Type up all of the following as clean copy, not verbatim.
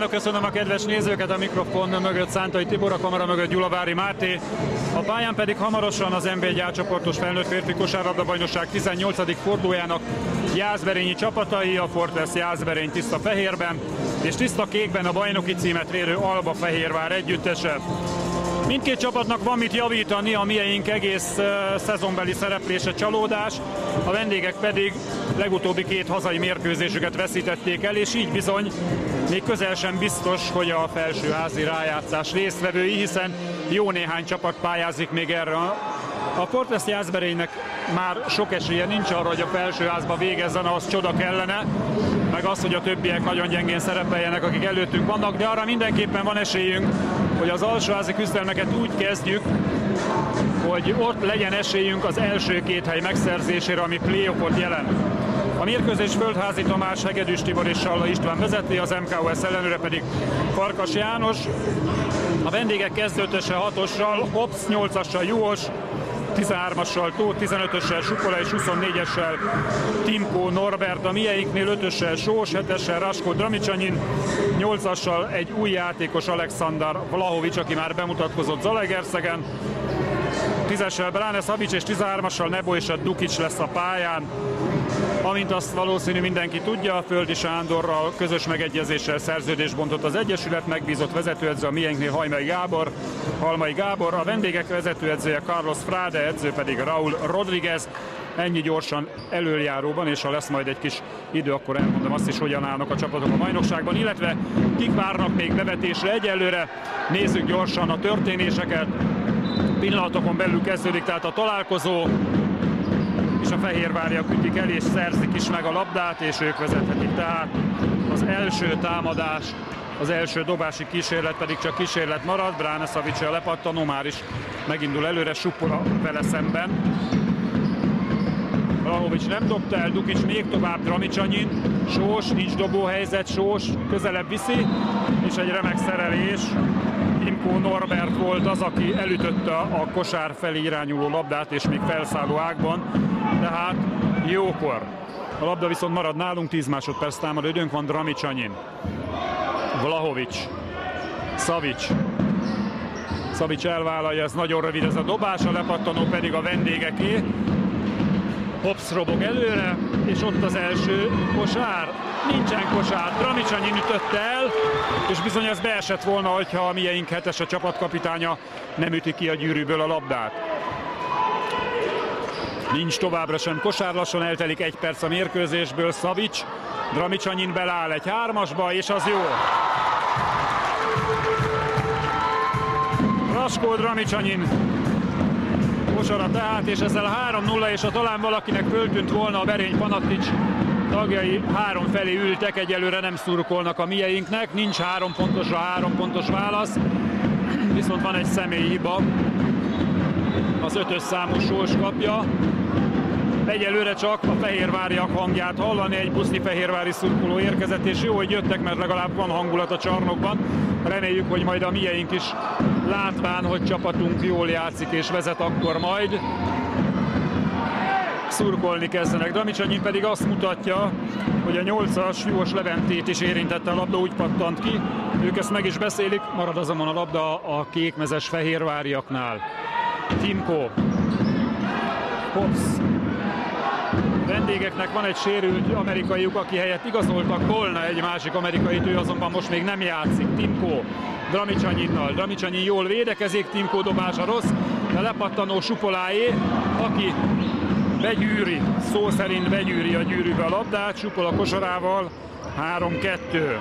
köszönöm a kedves nézőket, a mikrofon mögött Szántai Tibor, a kamera mögött Gyulavári Máté. A pályán pedig hamarosan az NB1 A csoportos felnőtt férfi kosárlabda-bajnokság 18. fordulójának jászberényi csapatai, a Fortress Jászberény tiszta fehérben és tiszta kékben a bajnoki címet vérő Alba Fehérvár együttese. Mindkét csapatnak van mit javítani, a mieink egész szezonbeli szereplése csalódás, a vendégek pedig legutóbbi két hazai mérkőzésüket veszítették el, és így bizony még közel sem biztos, hogy a felsőházi rájátszás résztvevői, hiszen jó néhány csapat pályázik még erre. A Fortress Jászberénynek már sok esélye nincs arra, hogy a felsőházba végezzen, az csoda kellene, meg az, hogy a többiek nagyon gyengén szerepeljenek, akik előttünk vannak, de arra mindenképpen van esélyünk, hogy az alsóházi küzdelmeket úgy kezdjük, hogy ott legyen esélyünk az első két hely megszerzésére, ami playoffot jelent. A mérkőzés Földházi Tamás, Hegedűs Tibor és Salla István vezeti, az MKOS ellenőre pedig Farkas János. A vendégek kezdőtöse 6-ossal, Hobbs, 8-assal Juhos, 13-assal Tóth, 15-össel Sukola és 24-essel Timko Norbert, a mieinknél 5-össel Sós, 7-essel Raskó Dramicsanyin, 8-assal egy új játékos Aleksandar Vlahovics, aki már bemutatkozott Zalaegerszegen, 10-essel Bráne Szabics és 13-assal Nebo és a Dukic lesz a pályán. Amint azt valószínű mindenki tudja, Földi Sándorral közös megegyezéssel szerződést bontott az Egyesület, megbízott vezetőedző a miénknél Halmai Gábor, a vendégek vezetőedzője Carlos Frade, edző pedig Raúl Rodriguez. Ennyi gyorsan elöljáróban, és ha lesz majd egy kis idő, akkor elmondom azt is, hogyan állnak a csapatok a bajnokságban, illetve kik várnak még bevetésre egyelőre. Nézzük gyorsan a történéseket. Pillanatokon belül kezdődik tehát a találkozó, és a fehérváriak ütik el és szerzik is meg a labdát, és ők vezethetik tehát az első támadás, az első dobási kísérlet pedig csak kísérlet marad. Bráne Szabics a lepattanó, már is megindul előre, Supola vele szemben. Vlahovics nem dobta el, Dukic még tovább, Dramicsanyin, Sós, nincs dobóhelyzet, Sós közelebb viszi, és egy remek szerelés. Timko Norbert volt az, aki elütötte a kosár felé irányuló labdát, és még felszálló ágban, tehát jókor. A labda viszont marad nálunk, 10 másodperc támadó időnk van. Dramicsanyin, Vlahovics, Szabics elvállalja, ez nagyon rövid ez a dobás, a lepattanó pedig a vendégeké. Hobbs robog előre, és ott az első kosár. Nincsen kosár, Dramicsanyin ütötte el, és bizony ez beesett volna, hogyha a mieink hetes, a csapatkapitánya nem üti ki a gyűrűből a labdát. Nincs továbbra sem kosár, lassan eltelik 1 perc a mérkőzésből. Szabics, Dramicsanyin beleáll egy 3-asba, és az jó. Raskó Dramicsanyin kosara tehát, és ezzel 3-0, és ha talán valakinek föltűnt volna, a Berény Panatics tagjai 3 felé ültek, egyelőre nem szurkolnak a mieinknek, nincs 3 pontosra 3 pontos válasz, viszont van egy személyi hiba, az 5-ös számú Sós kapja. Egyelőre csak a fehérváriak hangját hallani, egy busznyi fehérvári szurkoló érkezett, és jó, hogy jöttek, mert legalább van hangulat a csarnokban. Reméljük, hogy majd a mieink is látván, hogy csapatunk jól játszik és vezet, akkor majd szurkolni kezdenek. Dramicsanyin pedig azt mutatja, hogy a 8-as Juhos Leventét is érintette a labda, úgy pattant ki. Ők ezt meg is beszélik, marad azonban a labda a kékmezes fehérváriaknál. Timko, Hobbs. Vendégeknek van egy sérült amerikaiuk, aki helyett igazoltak volna egy másik amerikait, ő azonban most még nem játszik. Timko Dramicsanyinnal. Dramicsanyin jól védekezik, Timko dobása rossz, de lepattanó Supoláé, aki begyűri, szó szerint begyűri a gyűrűbe a labdát, Supola kosarával 3-2.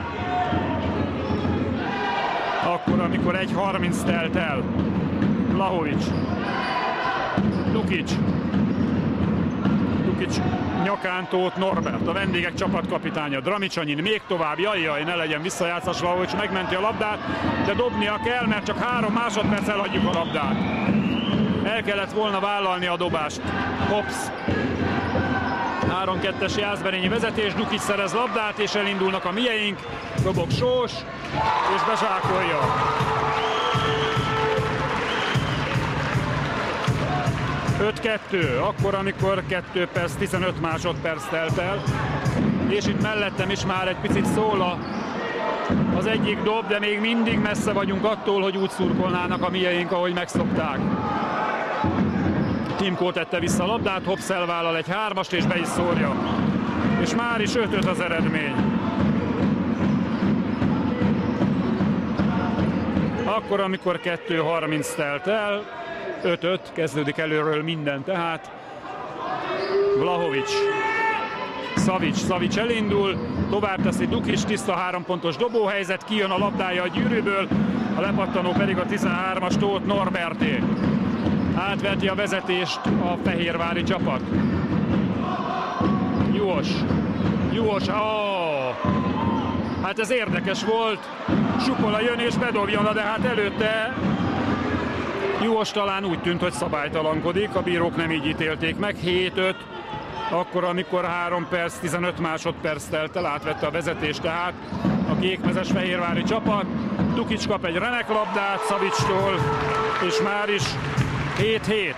Akkor, amikor 1:30 telt el. Vlahovics, Dukic nyakán Tóth Norbert, a vendégek csapatkapitánya. Dramicsanyin még tovább, jaj, ne legyen visszajátszás, Vlahovics megmenti a labdát, de dobnia kell, mert csak 3 másodperc elhagyjuk a labdát. El kellett volna vállalni a dobást. Hobbs. 3-2-es jászberényi vezetés, Dukic szerez labdát, és elindulnak a mieink. Dobog Sós, és bezsákolja. Akkor, amikor 2 perc 15 másodperc telt el, és itt mellettem is már egy picit szól a az egyik dob, de még mindig messze vagyunk attól, hogy úgy szurkolnának a mieink, ahogy megszokták. Timko tette vissza a labdát, Hobbs elvállal egy 3-ast és be is szórja. És már is 5-5 az eredmény. Akkor, amikor 2:30 telt el, 5-5, kezdődik előről minden tehát. Vlahovics, Savic elindul, tovább teszi Dukic, tiszta 3 pontos dobóhelyzet, kijön a labdája a gyűrűből, a lepattanó pedig a 13-as Tóth Norberté. Átveti a vezetést a fehérvári csapat. Juhos, hát ez érdekes volt. Supola jön és bedobja, de hát előtte Juhos talán úgy tűnt, hogy szabálytalankodik, a bírók nem így ítélték meg. 7-5, akkor amikor 3 perc, 15 másodperc telt el, átvette a vezetést tehát a kékmezes fehérvári csapat. Dukic kap egy remeklabdát Savicstól, és már is 7-7.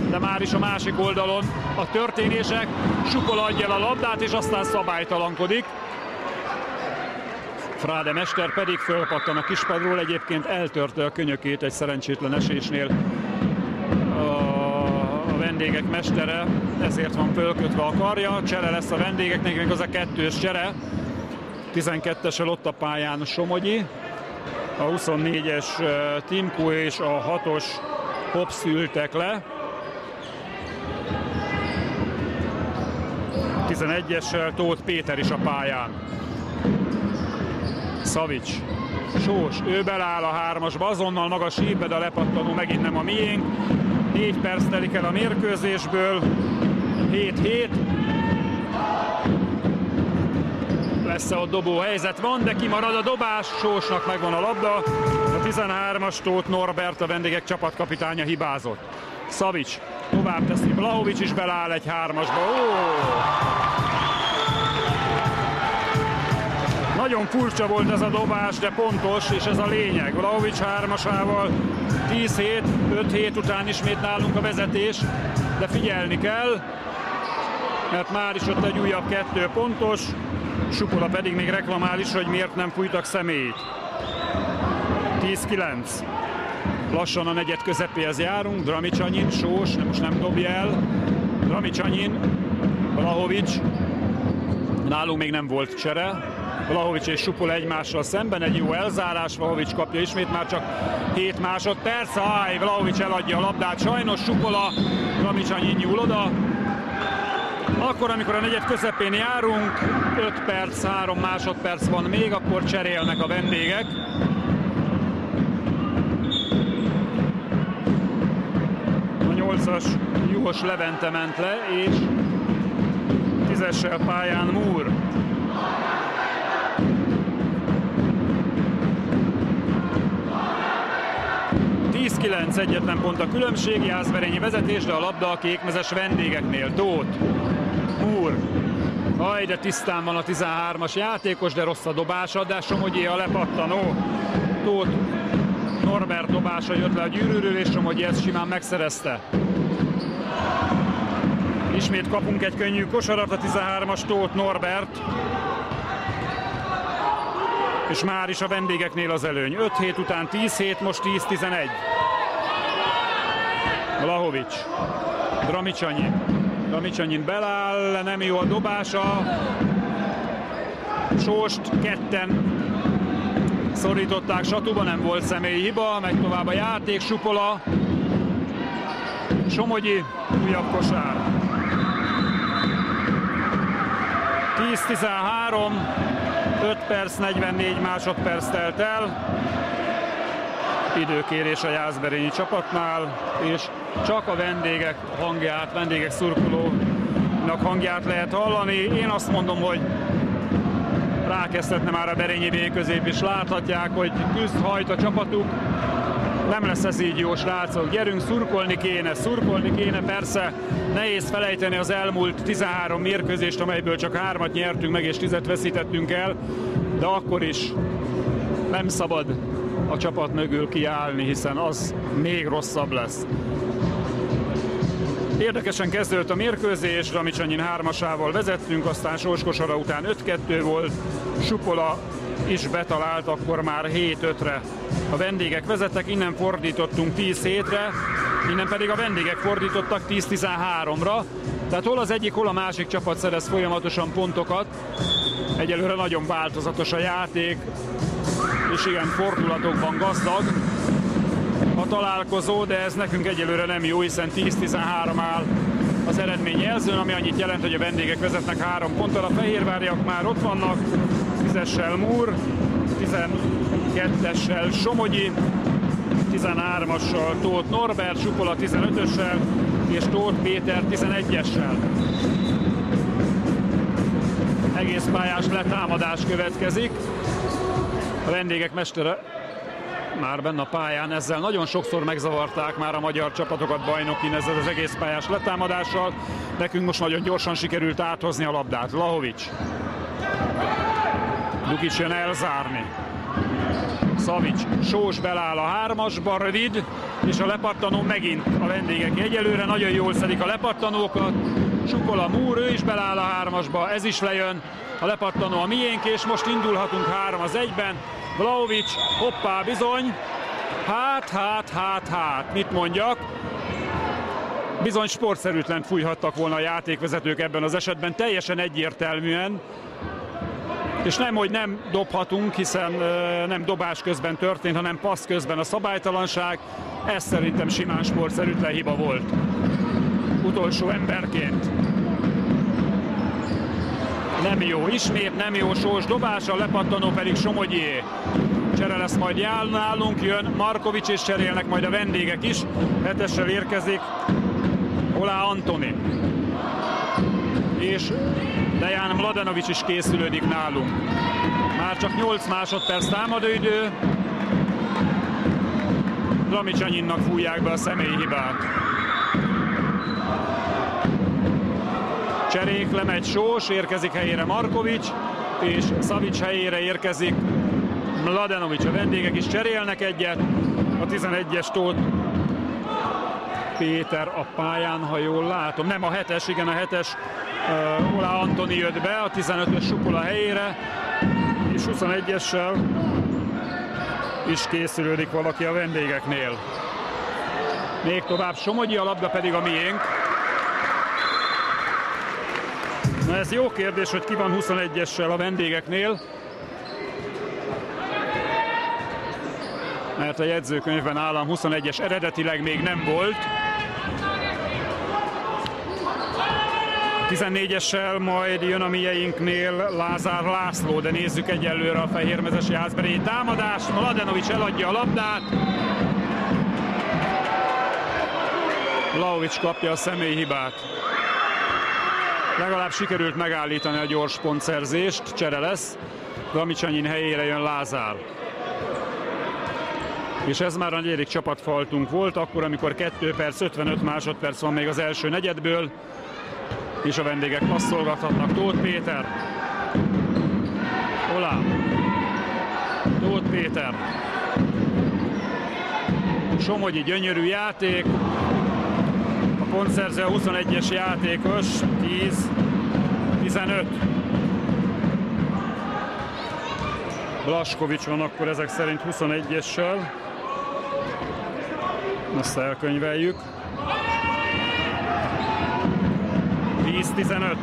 De már is a másik oldalon a történések. Supola adja el a labdát, és aztán szabálytalankodik. Frade mester pedig fölpattan a kispadról, egyébként eltörte a könyökét egy szerencsétlen esésnél a vendégek mestere, ezért van fölkötve a karja. Csere lesz a vendégeknek, még az a 2-ös csere. 12-esel ott a pályán Somogyi, a 24-es Timko és a 6-os Hobbs ültek le. 11-essel Tóth Péter is a pályán. Savic, Sós, ő beleáll a 3-asba, azonnal magas hívbe, de a lepattanó megint nem a miénk. 4 perc telik el a mérkőzésből. 7-7. Lesz ott dobó helyzet van, de kimarad a dobás, Sósnak megvan a labda. A 13-as Tóth Norbert, a vendégek csapatkapitánya hibázott. Savic tovább teszi, Vlahovics is beleáll egy 3-asba. Nagyon furcsa volt ez a dobás, de pontos, és ez a lényeg. Vlahovics 3-asával 10-7, 5-7 után ismét nálunk a vezetés, de figyelni kell, mert már is ott egy újabb 2 pontos, Supola pedig még reklamál is, hogy miért nem fújtak személyt. 10-9. Lassan a negyed közepéhez járunk, Dramicsanyin, Sós, most nem dobja el, Dramicsanyin, Vlahovics, nálunk még nem volt csere, Vlahovics és Supola egymással szemben, egy jó elzárás, Vlahovics kapja ismét, már csak 7 másodperc, Vlahovics eladja a labdát, sajnos Supola, Dramicsanyin nyúl oda. Akkor, amikor a negyed közepén járunk, 5 perc, 3 másodperc van még, akkor cserélnek a vendégek. A 8-as Juhos Levente ment le, és 10-essel pályán Moore. Egyetlen pont a különbség, Jászberényi vezetés, de a labda a kékmezes vendégeknél. Tóth, Moore, de tisztán van a 13-as játékos, de rossz a dobása, de Somogyi a lepattanó. Tóth Norbert dobása jött le a gyűrűről, és Somogyi ezt simán megszerezte. Ismét kapunk egy könnyű kosarat, a 13-as Tóth Norbert. És már is a vendégeknél az előny. 5-7 után 10-7, most 10-11. Vlahovics, Dramicsanyin beláll, nem jó a dobása. Sóst ketten szorították satuba, nem volt személyi hiba, megy tovább a játék, Supola, Somogyi, újabb kosár. 10-13, 5 perc, 44 másodperc telt el. Időkérés a jászberényi csapatnál, és csak a vendégek hangját, vendégek szurkolónak hangját lehet hallani. Én azt mondom, hogy rákezdhetne már a berényi B közép is, láthatják, hogy küzd, hajt a csapatuk. Nem lesz ez így jó, srácok, gyerünk, szurkolni kéne, persze nehéz felejteni az elmúlt 13 mérkőzést, amelyből csak 3-at nyertünk meg és 10-et veszítettünk el, de akkor is nem szabad a csapat mögül kiállni, hiszen az még rosszabb lesz. Érdekesen kezdődött a mérkőzés, Ramicsanyin 3-asával vezettünk, aztán sorskosara után 5-2 volt, Supola is betalált, akkor már 7-5-re. A vendégek vezettek, innen fordítottunk 10-7-re, innen pedig a vendégek fordítottak 10-13-ra. Tehát hol az egyik, hol a másik csapat szerez folyamatosan pontokat. Egyelőre nagyon változatos a játék, és igen, fordulatokban gazdag a találkozó, de ez nekünk egyelőre nem jó, hiszen 10-13 áll az eredmény jelzőn, ami annyit jelent, hogy a vendégek vezetnek 3 ponttal. A fehérváriak már ott vannak, 10-essel Múr, 12-essel Somogyi, 13-assal Tóth Norbert, Supola 15-össel és Tóth Péter 11-essel. Egész pályás letámadás következik. A vendégek mestere már benne a pályán, ezzel nagyon sokszor megzavarták már a magyar csapatokat bajnokin ezzel az egész pályás letámadással. Nekünk most nagyon gyorsan sikerült áthozni a labdát. Vlahovics. Dukic jön elzárni. Savic, Sós beláll a 3-asba, rövid, és a lepattanó megint a vendégek egyelőre nagyon jól szedik a lepattanókat. Supola, Múr, ő is beláll a 3-asba, ez is lejön. A lepattanó a miénk, és most indulhatunk 3-1-ben. Vlahovics, hoppá, bizony. Hát, mit mondjak? Bizony sportszerűtlent fújhattak volna a játékvezetők ebben az esetben, teljesen egyértelműen. És nem, hogy nem dobhatunk, hiszen nem dobás közben történt, hanem passz közben a szabálytalanság. Ez szerintem simán sportszerűtlen hiba volt. Utolsó emberként. Nem jó, ismét nem jó Sós dobása, lepattanó pedig Somogyié. Csere lesz majd nálunk, jön Markovics és cserélnek majd a vendégek is. 7-essel érkezik Olá Antoni. És Dejan Mladenovic is készülődik nálunk. Már csak 8 másodperc támadóidő. Ramicsanyinnak fújják be a személyi hibát. Cserék, lemegy Sós, érkezik helyére Markovics, és Savic helyére érkezik Mladenovic. A vendégek is cserélnek egyet. A 11-es Tóth Péter a pályán, ha jól látom. Nem, a 7-es, igen, a 7-es Olá Antoni jött be, a 15-ös Supola helyére, és 21-essel is készülődik valaki a vendégeknél. Még tovább Somogyi, a labda pedig a miénk. Na ez jó kérdés, hogy ki van 21-essel a vendégeknél. Mert a jegyzőkönyvben állam 21-es eredetileg még nem volt. 14-essel majd jön a mieinknél Lázár László, de nézzük egyelőre a fehérmezesi Jászberényi támadást. Mladenovic eladja a labdát. Vlahovics kapja a személyi hibát. Legalább sikerült megállítani a gyors pontszerzést, csere lesz. Ramicsanyin helyére jön Lázár. És ez már a 4. csapatfaltunk volt, akkor, amikor 2 perc, 55 másodperc van még az első negyedből, és a vendégek passzolgathatnak. Tóth Péter. Olá. Tóth Péter. Somogyi, gyönyörű játék. A pontszerző a 21-es játékos. 10-15. Blaskovics van akkor ezek szerint 21-essel. Ezt elkönyveljük. 10-15.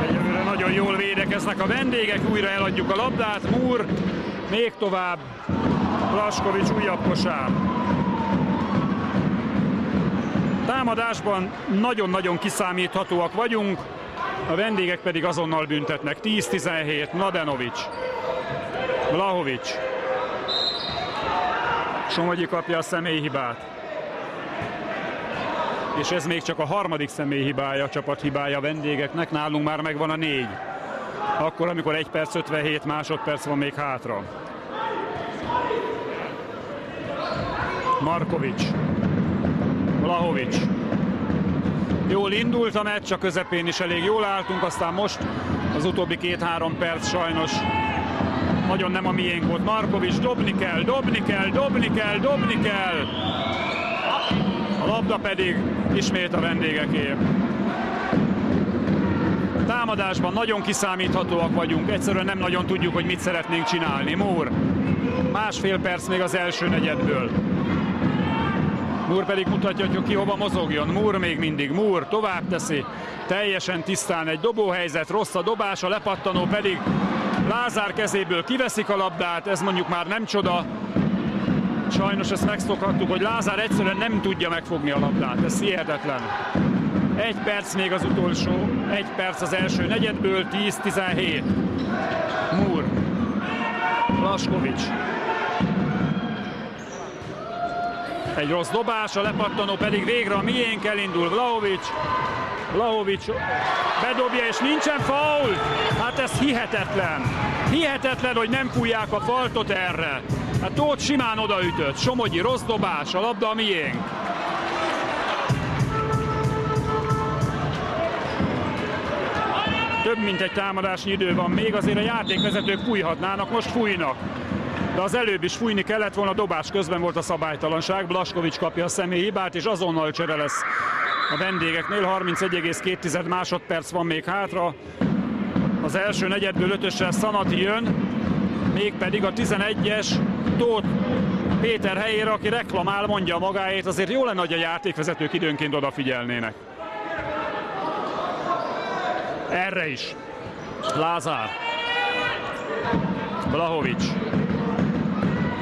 Egyelőre nagyon jól védekeznek a vendégek, újra eladjuk a labdát. Múr, még tovább. Blaskovics újabb kosár. Támadásban nagyon-nagyon kiszámíthatóak vagyunk, a vendégek pedig azonnal büntetnek. 10-17, Mladenovic. Vlahovics. Somogyi kapja a személyhibát. És ez még csak a 3. személyhibája, a csapathibája a vendégeknek, nálunk már megvan a 4. Akkor, amikor 1 perc 57 másodperc van még hátra. Markovics. Vlahovics. Jól indult a meccs, a közepén is elég jól álltunk, aztán most az utóbbi 2-3 perc sajnos nagyon nem a miénk volt. Markovics, dobni kell, dobni kell, dobni kell, dobni kell. A labda pedig ismét a vendégeké. Támadásban nagyon kiszámíthatóak vagyunk, egyszerűen nem nagyon tudjuk, hogy mit szeretnénk csinálni. Moore, másfél perc még az első negyedből. Moore pedig mutatja, hogy ki hova mozogjon. Moore még mindig, Moore tovább teszi, teljesen tisztán egy dobóhelyzet, rossz a dobás, a lepattanó pedig Lázár kezéből kiveszik a labdát, ez mondjuk már nem csoda. Sajnos ezt megszokhattuk, hogy Lázár egyszerűen nem tudja megfogni a labdát, ez hihetetlen. Egy perc még az utolsó, egy perc az első negyedből, 10-17. Moore, Blaskovics. Egy rossz dobás, a lepattanó pedig végre a miénk, elindul Vlahovics. Vlahovics bedobja, és nincsen faul. Hát ez hihetetlen. Hihetetlen, hogy nem fújják a faltot erre. Hát Tóth simán odaütött. Somogyi rossz dobás, a labda a miénk. Több mint egy támadási idő van még, azért a játékvezetők fújhatnának, most fújnak. De az előbb is fújni kellett volna, a dobás közben volt a szabálytalanság. Blaskovics kapja a személyhibát, és azonnal csere lesz a vendégeknél. 31,2 másodperc van még hátra. Az első negyedből 5-össel Szanati jön, mégpedig a 11-es Tóth Péter helyére, aki reklamál, mondja magáét. Azért jó lenne, hogy a játékvezetők időnként odafigyelnének. Erre is. Lázár. Vlahovics.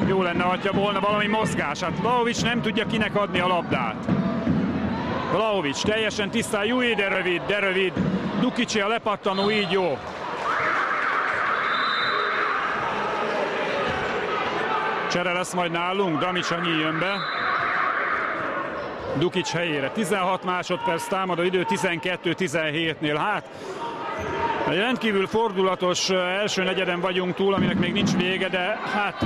Jó lenne, ha volna valami mozgás. Hát Vlahovics nem tudja kinek adni a labdát. Vlahovics teljesen tisztán, Júj, de rövid. Dukicsi a lepattanó, így jó. Csere lesz majd nálunk, Dramicsanyi jön be. Dukic helyére. 16 másodperc támadó idő, 12-17-nél. Hát, egy rendkívül fordulatos első negyeden vagyunk túl, aminek még nincs vége, de hát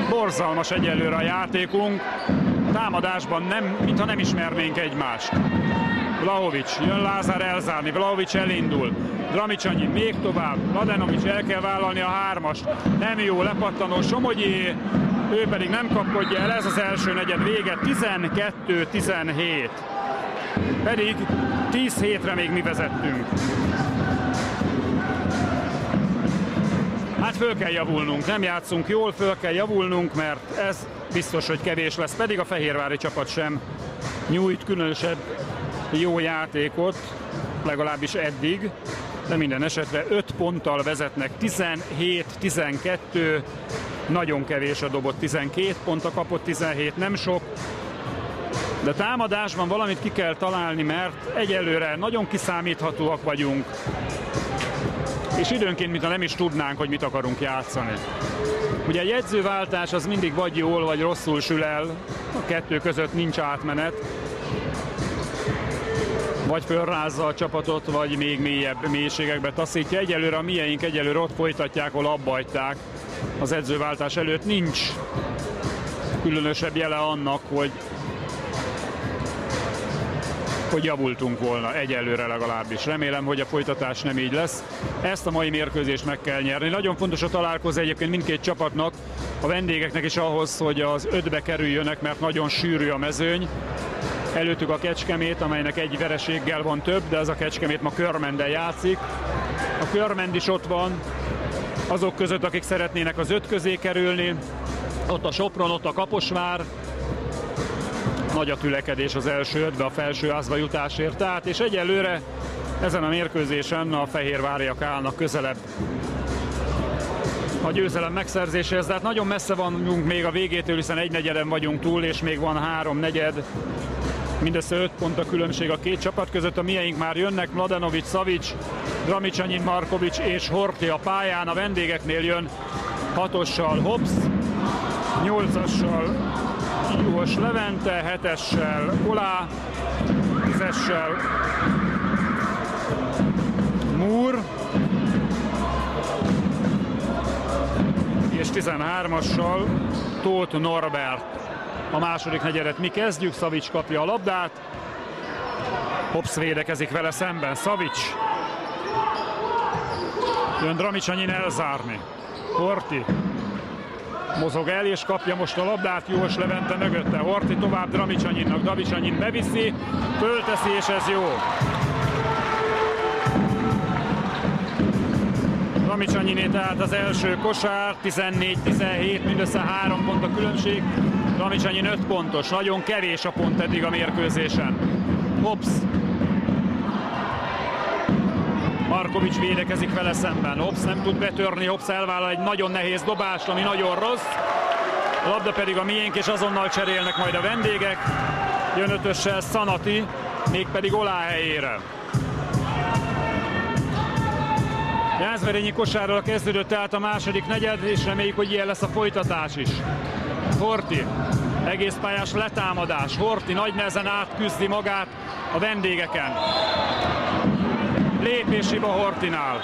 borzalmas egyelőre a játékunk. Támadásban nem, mintha nem ismernénk egymást. Vlahovics, jön Lázár elzárni, Vlahovics elindul. Dramicsanyi még tovább, Mladenovics el kell vállalni a hármast. Nem jó, lepattanó Somogyi, ő pedig nem kapkodja el, ez az első negyed vége, 12-17. Pedig 10-7-re még mi vezettünk. Hát föl kell javulnunk, nem játszunk jól, föl kell javulnunk, mert ez biztos, hogy kevés lesz, pedig a fehérvári csapat sem nyújt különösebb jó játékot, legalábbis eddig, de minden esetre 5 ponttal vezetnek, 17-12, nagyon kevés a dobott 12 pont, a kapott 17 nem sok, de támadásban valamit ki kell találni, mert egyelőre nagyon kiszámíthatóak vagyunk, és időnként mintha nem is tudnánk, hogy mit akarunk játszani. Ugye a jegyzőváltás az mindig vagy jól, vagy rosszul sül el, a kettő között nincs átmenet. Vagy fölrázza a csapatot, vagy még mélyebb mélységekbe taszítja. Egyelőre a mieink egyelőre ott folytatják, ahol abba hagyták. Az edzőváltás előtt nincs különösebb jele annak, hogy javultunk volna, egyelőre legalábbis. Remélem, hogy a folytatás nem így lesz. Ezt a mai mérkőzést meg kell nyerni. Nagyon fontos a találkozó egyébként mindkét csapatnak, a vendégeknek is ahhoz, hogy az 5-be kerüljönek, mert nagyon sűrű a mezőny. Előttük a Kecskemét, amelynek egy vereséggel van több, de ez a Kecskemét ma Körmenden játszik. A Körmend is ott van, azok között, akik szeretnének az 5 közé kerülni. Ott a Sopron, ott a Kaposvár. Nagy a tülekedés az első 5-be a felsőházba jutásért. Tehát, és egyelőre ezen a mérkőzésen a fehérváriak állnak közelebb a győzelem megszerzéséhez, de hát nagyon messze vagyunk még a végétől, hiszen egy negyeden vagyunk túl, és még van 3 negyed. Mindössze 5 pont a különbség a két csapat között, a mieink már jönnek, Mladenovics, Savic, Dramicsanyi, Markovics és Horthy a pályán, a vendégeknél jön 6-ossal Hobbs, 8-assal Juhos Levente, 7-essel Kolá, 10-essel Moore, és 13-assal Tóth Norbert. A második negyedet mi kezdjük, Savic kapja a labdát, Hobbs védekezik vele szemben, Savic. Jön Dramicsanyin elzárni. Horthy mozog el és kapja most a labdát Jós Levente mögötte. Horthy tovább Dramicsanyinnak, Dramicanyin beviszi, fölteszi és ez jó. Dramicanyiné tehát az első kosár, 14-17, mindössze 3 pont a különbség. Dramicsanyin 5 pontos, nagyon kevés a pont eddig a mérkőzésen. Hobbs. Markovics védekezik vele szemben. Hobbs nem tud betörni, Hobbs elvállal egy nagyon nehéz dobást, ami nagyon rossz. A labda pedig a miénk, és azonnal cserélnek majd a vendégek. Jön ötössel Szanati, mégpedig Olá helyére. Jászberényi kosárral kezdődött tehát a második negyed, és reméljük, hogy ilyen lesz a folytatás is. Horthy, egészpályás letámadás. Horthy nagy nehezen átküzdi magát a vendégeken. Lépéshiba Horthynál.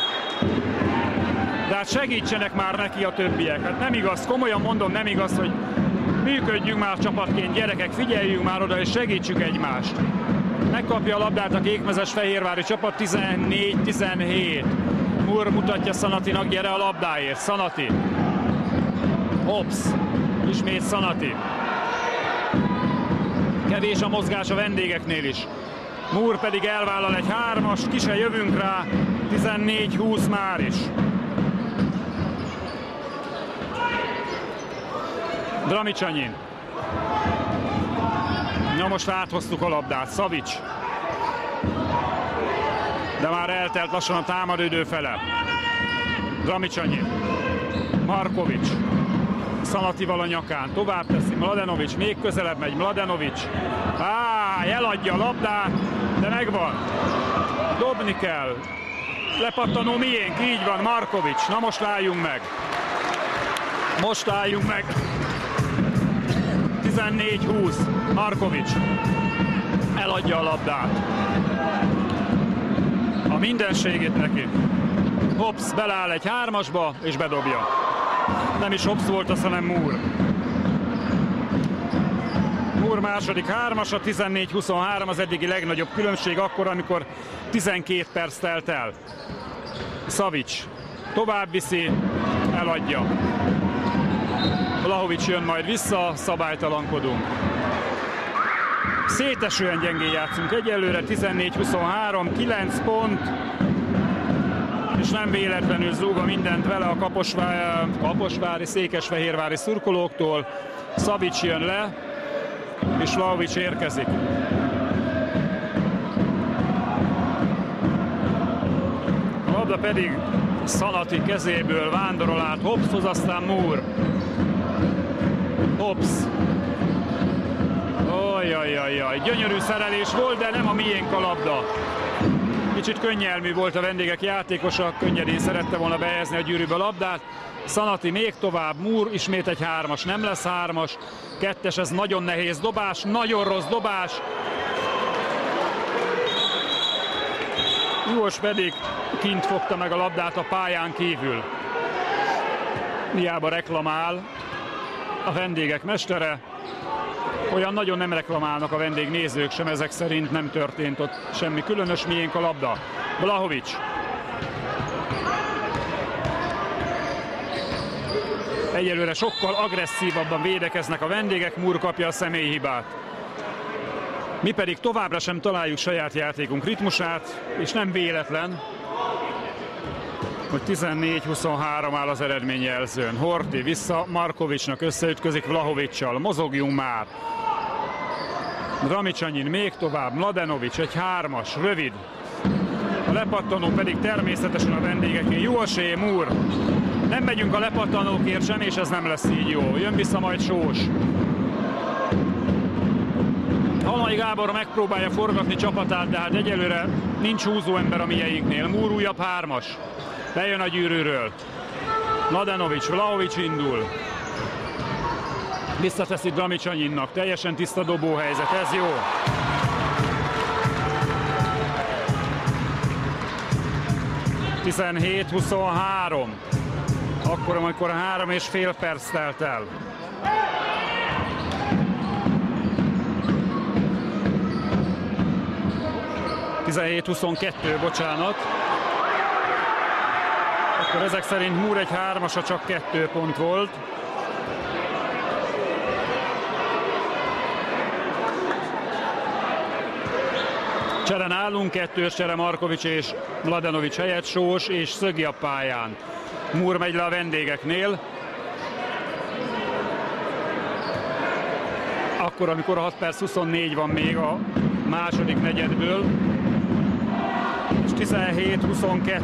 De hát segítsenek már neki a többiek. Hát nem igaz, komolyan mondom, nem igaz, hogy működjünk már csapatként, gyerekek, figyeljünk már oda és segítsük egymást. Megkapja a labdát a kékmezes fehérvári csapat, 14-17. Moore mutatja Szanatinak, gyere a labdáért. Szanati. Hobbs. Ismét Szanati. Kevés a mozgás a vendégeknél is. Moore pedig elvállal egy 3-ast, ki se jövünk rá. 14-20 már is. Dramicsanyin. Na most áthoztuk a labdát. Savic. De már eltelt lassan a támadőidő fele. Dramicsanyin. Markovics. Szanatival a nyakán. Tovább teszi Mladenovic. Még közelebb megy Mladenovic. Eladja a labdát, de megvan. Dobni kell. Lepattanó miénk. Így van, Markovics. Na most álljunk meg. Most álljunk meg. 14-20. Markovics. Eladja a labdát. A mindenségét neki. Hobbs beleáll egy 3-asba és bedobja. Nem is Hobbs volt az, hanem Moore. Moore második 3-asa, 14-23 az eddigi legnagyobb különbség akkor, amikor 12 perc telt el. Savic tovább viszi, eladja. Vlahovics jön majd vissza, szabálytalankodunk. Szétesően gyengén játszunk egyelőre, 14-23, 9 pont. És nem véletlenül zúg mindent vele a kaposvári, székesfehérvári szurkolóktól. Savic jön le, és Vlahovics érkezik. A labda pedig Szanati kezéből vándorol át Hobbshoz, aztán Moore. Hobbs. Ojjajjajjaj, gyönyörű szerelés volt, de nem a miénk a labda. Kicsit könnyelmű volt a vendégek játékosa, könnyedén szerette volna behelyezni a gyűrűbe a labdát. Szanati még tovább, Moore ismét egy 3-as, nem lesz 3-as. 2-es, ez nagyon nehéz dobás, nagyon rossz dobás. Jós pedig kint fogta meg a labdát a pályán kívül. Hiába reklamál a vendégek mestere. Olyan nagyon nem reklamálnak a vendégnézők sem, ezek szerint nem történt ott semmi különös, miénk a labda. Vlahovics. Egyelőre sokkal agresszívabban védekeznek a vendégek, Moore kapja a személyhibát. Mi pedig továbbra sem találjuk saját játékunk ritmusát, és nem véletlen, hogy 14-23 áll az eredményjelzőn. Horthy vissza Markovicsnak, összeütközik Vlahovicsal, mozogjunk már. Dramicsanyin még tovább, Mladenovic egy 3-as, rövid. A lepattanó pedig természetesen a vendégeké. Jó esély, Moore. Nem megyünk a lepattanókért sem, és ez nem lesz így jó. Jön vissza majd Sós. Halmai Gábor megpróbálja forgatni csapatát, de hát egyelőre nincs húzó ember a mieinknél. Moore újabb 3-as. Bejön a gyűrűről. Mladenovic, Vlahovics indul. Visszateszi Dramicsanyinnak. Teljesen tiszta dobóhelyzet, ez jó. (17-23). Akkor, amikor 3,5 perc telt el. (17-22), bocsánat. Akkor ezek szerint Múr egy 3-asa csak 2 pont volt. Csere nálunk, 2-ös csere Markovics és Mladenovics helyett, Sós és Szögi a pályán. Múr megy le a vendégeknél. Akkor, amikor 6 perc 24 van még a második negyedből. És 17-22.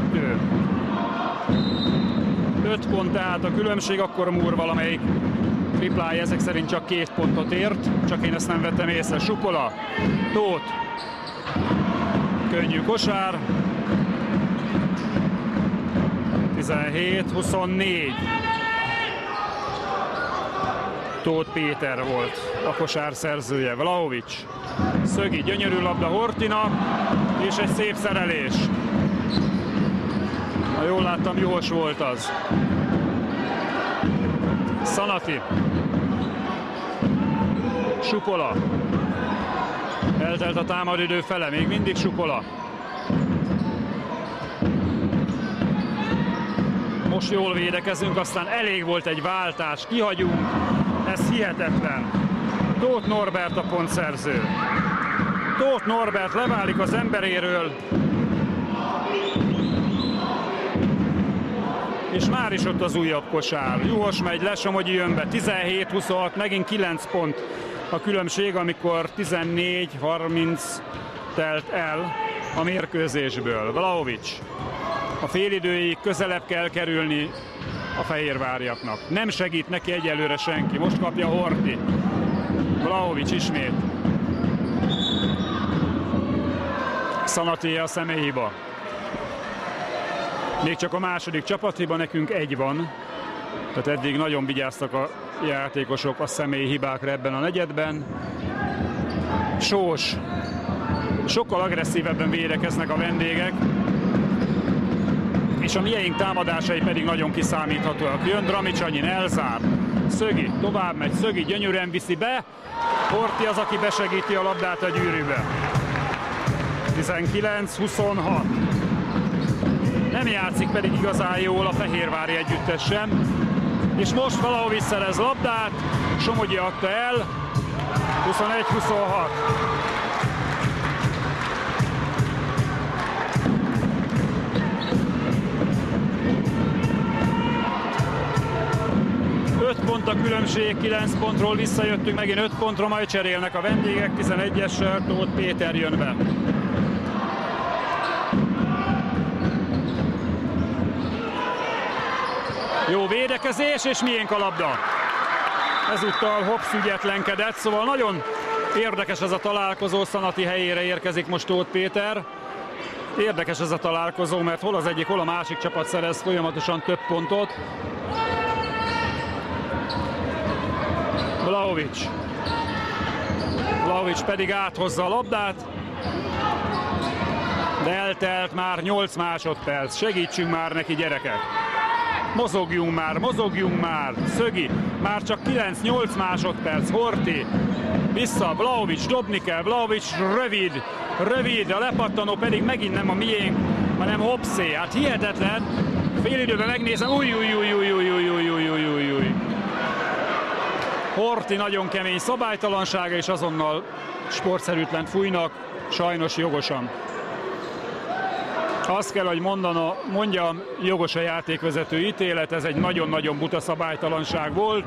5 pont tehát a különbség, akkor Múr valamelyik triplája ezek szerint csak 2 pontot ért. Csak én ezt nem vettem észre. Sukola, Tóth. Könnyű kosár. 17-24. Tóth Péter volt a kosár szerzője. Vlahovics. Szögi, gyönyörű labda Hortina, és egy szép szerelés. Ha jól láttam, Juhos volt az. Szanati. Sukola. Eltelt a támadidő fele, még mindig Sukola. Most jól védekezünk, aztán elég volt egy váltás, kihagyunk. Ez hihetetlen. Tóth Norbert a pontszerző. Tóth Norbert leválik az emberéről. És már is ott az újabb kosár. Juhos megy le, Somogyi jön be. 17-26, megint 9 pont a különbség, amikor 14-30 telt el a mérkőzésből. Vlahovics. A félidőig közelebb kell kerülni a fehérváriaknak. Nem segít neki egyelőre senki. Most kapja Horti. Vlahovics ismét. Szanaté a személyhiba. Még csak a második csapathiba, nekünk 1 van. Tehát eddig nagyon vigyáztak a játékosok a személyhibákra ebben a negyedben. Sós. Sokkal agresszívebben védekeznek a vendégek. És a miénk támadásai pedig nagyon kiszámíthatóak. Jön Dramicsanyin, elzár. Szögi, tovább megy, Szögi gyönyörűen viszi be. Horti az, aki besegíti a labdát a gyűrűbe. 19-26. Nem játszik pedig igazán jól a fehérvári együttes sem. És most Vlahovics szerez labdát, Somogyi adta el. 21-26. Pont a különbség, 9 pontról visszajöttünk, megint 5 pontra, majd cserélnek a vendégek, 11-essel Tóth Péter jön be. Jó védekezés, és miénk a labda. Ezúttal Hobbs ügyetlenkedett, szóval nagyon érdekes ez a találkozó, Szanati helyére érkezik most Tóth Péter. Érdekes ez a találkozó, mert hol az egyik, hol a másik csapat szerez folyamatosan több pontot. Vlahovics. Vlahovics pedig áthozza a labdát, de eltelt már 8 másodperc. Segítsünk már neki, gyerekek! Mozogjunk már! Szögi, már csak 9-8 másodperc. Horti, vissza, Vlahovics, dobni kell, Vlahovics rövid, a lepattanó pedig megint nem a miénk, hanem Hobbsé. Hát hihetetlen, félidőben megnézem, új. Horti nagyon kemény szabálytalansága, és azonnal sportszerűtlent fújnak, sajnos jogosan. Azt kell, hogy mondjam, jogos a játékvezető ítélet, ez egy nagyon-nagyon buta szabálytalanság volt.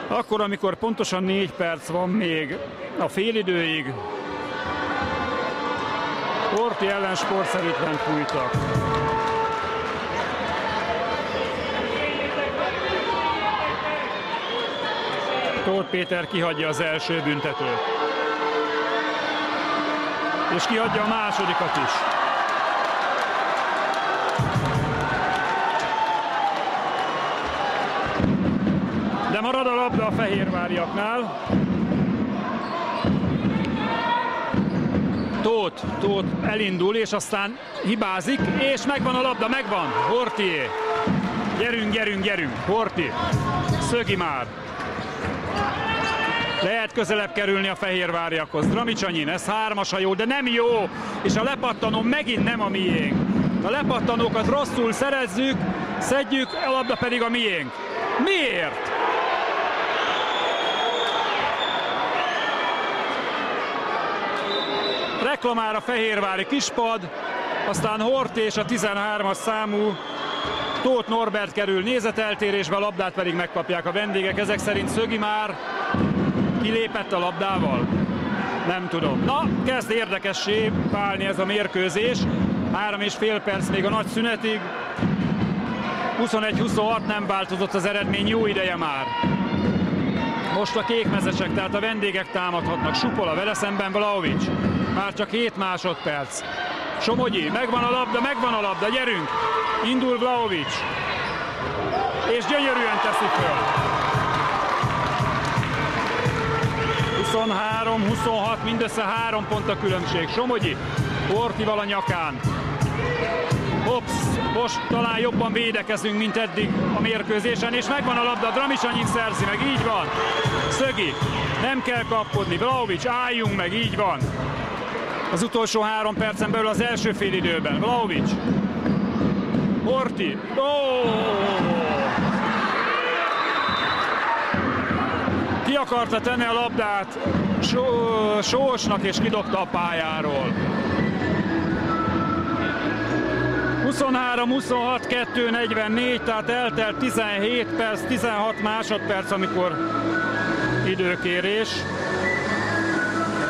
Akkor, amikor pontosan 4 perc van még a félidőig, Horti ellen sportszerűtlent fújtak. Tóth Péter kihagyja az első büntetőt. És kihagyja a másodikat is. De marad a labda a fehérváriaknál. Tóth elindul, és aztán hibázik, és megvan a labda, megvan. Hortié. Gyerünk. Horti. Szögi már. Lehet közelebb kerülni a fehérváriakhoz. Dramicsanyin, ez 3-as, ha jó, de nem jó. És a lepattanó megint nem a miénk. A lepattanókat rosszul szerezzük, szedjük, a labda pedig a miénk. Miért? Reklamál a fehérvári kispad, aztán Horthy és a 13-as számú Tóth Norbert kerül nézeteltérésbe, a labdát pedig megkapják a vendégek. Ezek szerint Szögi már kilépett a labdával? Nem tudom. Na, kezd érdekessé válni ez a mérkőzés. 3,5 perc még a nagy szünetig. 21-26, nem változott az eredmény jó ideje már. Most a kékmezesek, tehát a vendégek támadhatnak. Supola, vele szemben Vlahovics. Már csak 7 másodperc. Somogyi, megvan a labda, gyerünk! Indul Vlahovics. És gyönyörűen teszi föl. 23-26, mindössze 3 pont a különbség. Somogyi, Horthyval a nyakán. Hops, most talán jobban védekezünk, mint eddig a mérkőzésen, és megvan a labda, Dramicsanyin szerzi meg, így van. Szögi, nem kell kapkodni, Vlahovics, álljunk meg, így van. Az utolsó 3 percen belül az első félidőben, Vlahovics. Horthy, ki akarta tenni a labdát Sósnak, és kidobta a pályáról. 23-26, 2-44, tehát eltelt 17 perc, 16 másodperc, amikor időkérés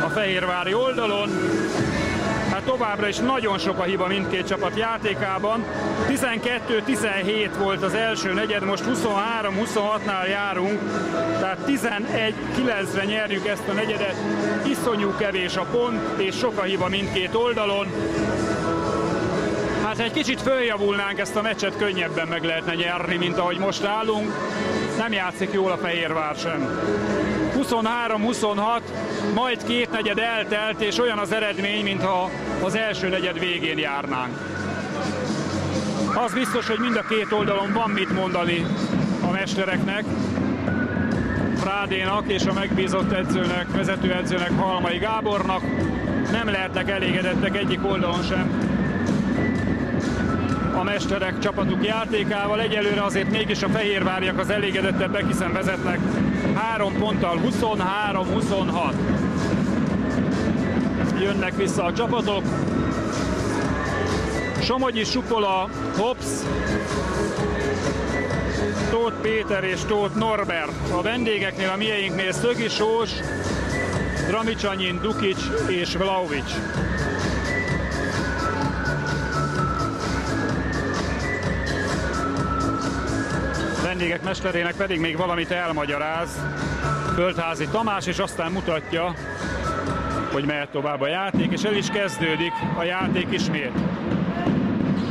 a fehérvári oldalon. Hát továbbra is nagyon sok a hiba mindkét csapat játékában. 12-17 volt az első negyed, most 23-26-nál járunk, tehát 11-9-re nyerjük ezt a negyedet. Iszonyú kevés a pont, és sok a hiba mindkét oldalon. Hát egy kicsit följavulnánk, ezt a meccset könnyebben meg lehetne nyerni, mint ahogy most állunk. Nem játszik jól a Fehérvár sem. 23-26, majd két negyed eltelt, és olyan az eredmény, mintha az első negyed végén járnánk. Az biztos, hogy mind a két oldalon van mit mondani a mestereknek, Frádénak és a megbízott edzőnek, vezetőedzőnek, Halmai Gábornak. Nem lehetnek elégedettek egyik oldalon sem a mesterek csapatuk játékával. Egyelőre azért mégis a fehérváriak az elégedettebbek, hiszen vezetnek 3 ponttal, 23-26. Jönnek vissza a csapatok. Somogyi, Supola, Hops, Tóth Péter és Tóth Norbert. A vendégeknél, a mieinknél Szögi, Sós, Dramicsanyin, Dukic és Vlahovics. Vendégek mesterének pedig még valamit elmagyaráz Földházi Tamás, és aztán mutatja, hogy mehet tovább a játék, és el is kezdődik a játék ismét.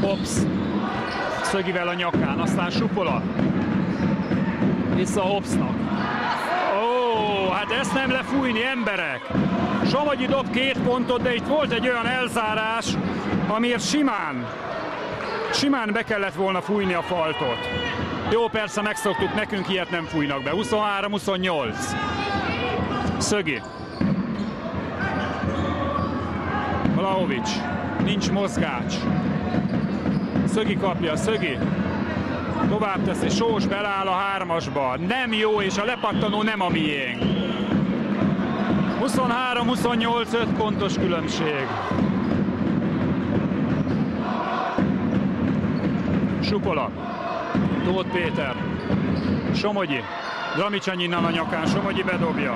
Hops, Szögivel a nyakán, aztán Supola. Vissza Hopsnak. Ó, hát ezt nem lefújni, emberek! Somogyi dob 2 pontot, de itt volt egy olyan elzárás, amiért simán be kellett volna fújni a faltot. Jó, persze megszoktuk, nekünk ilyet nem fújnak be. 23-28. Szögi. Vlahovics. Nincs mozgás. Szögi kapja, Szögi. Tovább teszi, Sós beláll a 3-asba. Nem jó, és a lepattanó nem a miénk. 23-28, 5 pontos különbség. Supola. Tóth Péter. Somogyi. Dramicsanyinnal a nyakán, Somogyi bedobja.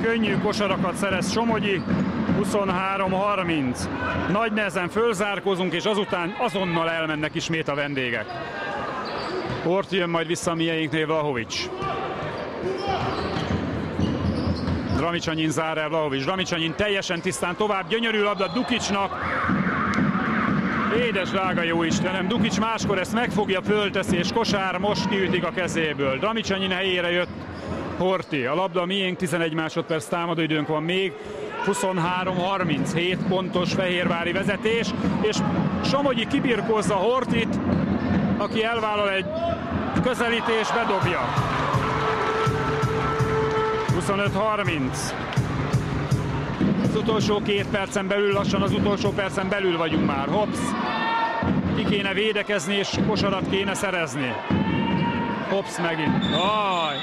Könnyű kosarakat szerez Somogyi. 23-30. Nagy nehezen fölzárkózunk, és azután azonnal elmennek ismét a vendégek. Horthy jön majd vissza a mieinknél, Vlahovics. Dramicsanyin zár el, Vlahovics. Dramicsanyin teljesen tisztán tovább, gyönyörű labda Dukicnak. Édes drága jó Istenem, Dukic máskor ezt megfogja, fölteszi, és kosár most kiütik a kezéből. Dramicsanyin helyére jött Horthy. A labda miénk, 11 másodperc támadóidőnk van még. 23-37 pontos fehérvári vezetés, és Somogyi kibirkózza Horthyt, aki elvállal egy közelítés, bedobja. 25-30. Az utolsó 2 percen belül, lassan az utolsó percen belül vagyunk már. Hops. ki kéne védekezni, és kosarat kéne szerezni. Hobbs megint. Aj!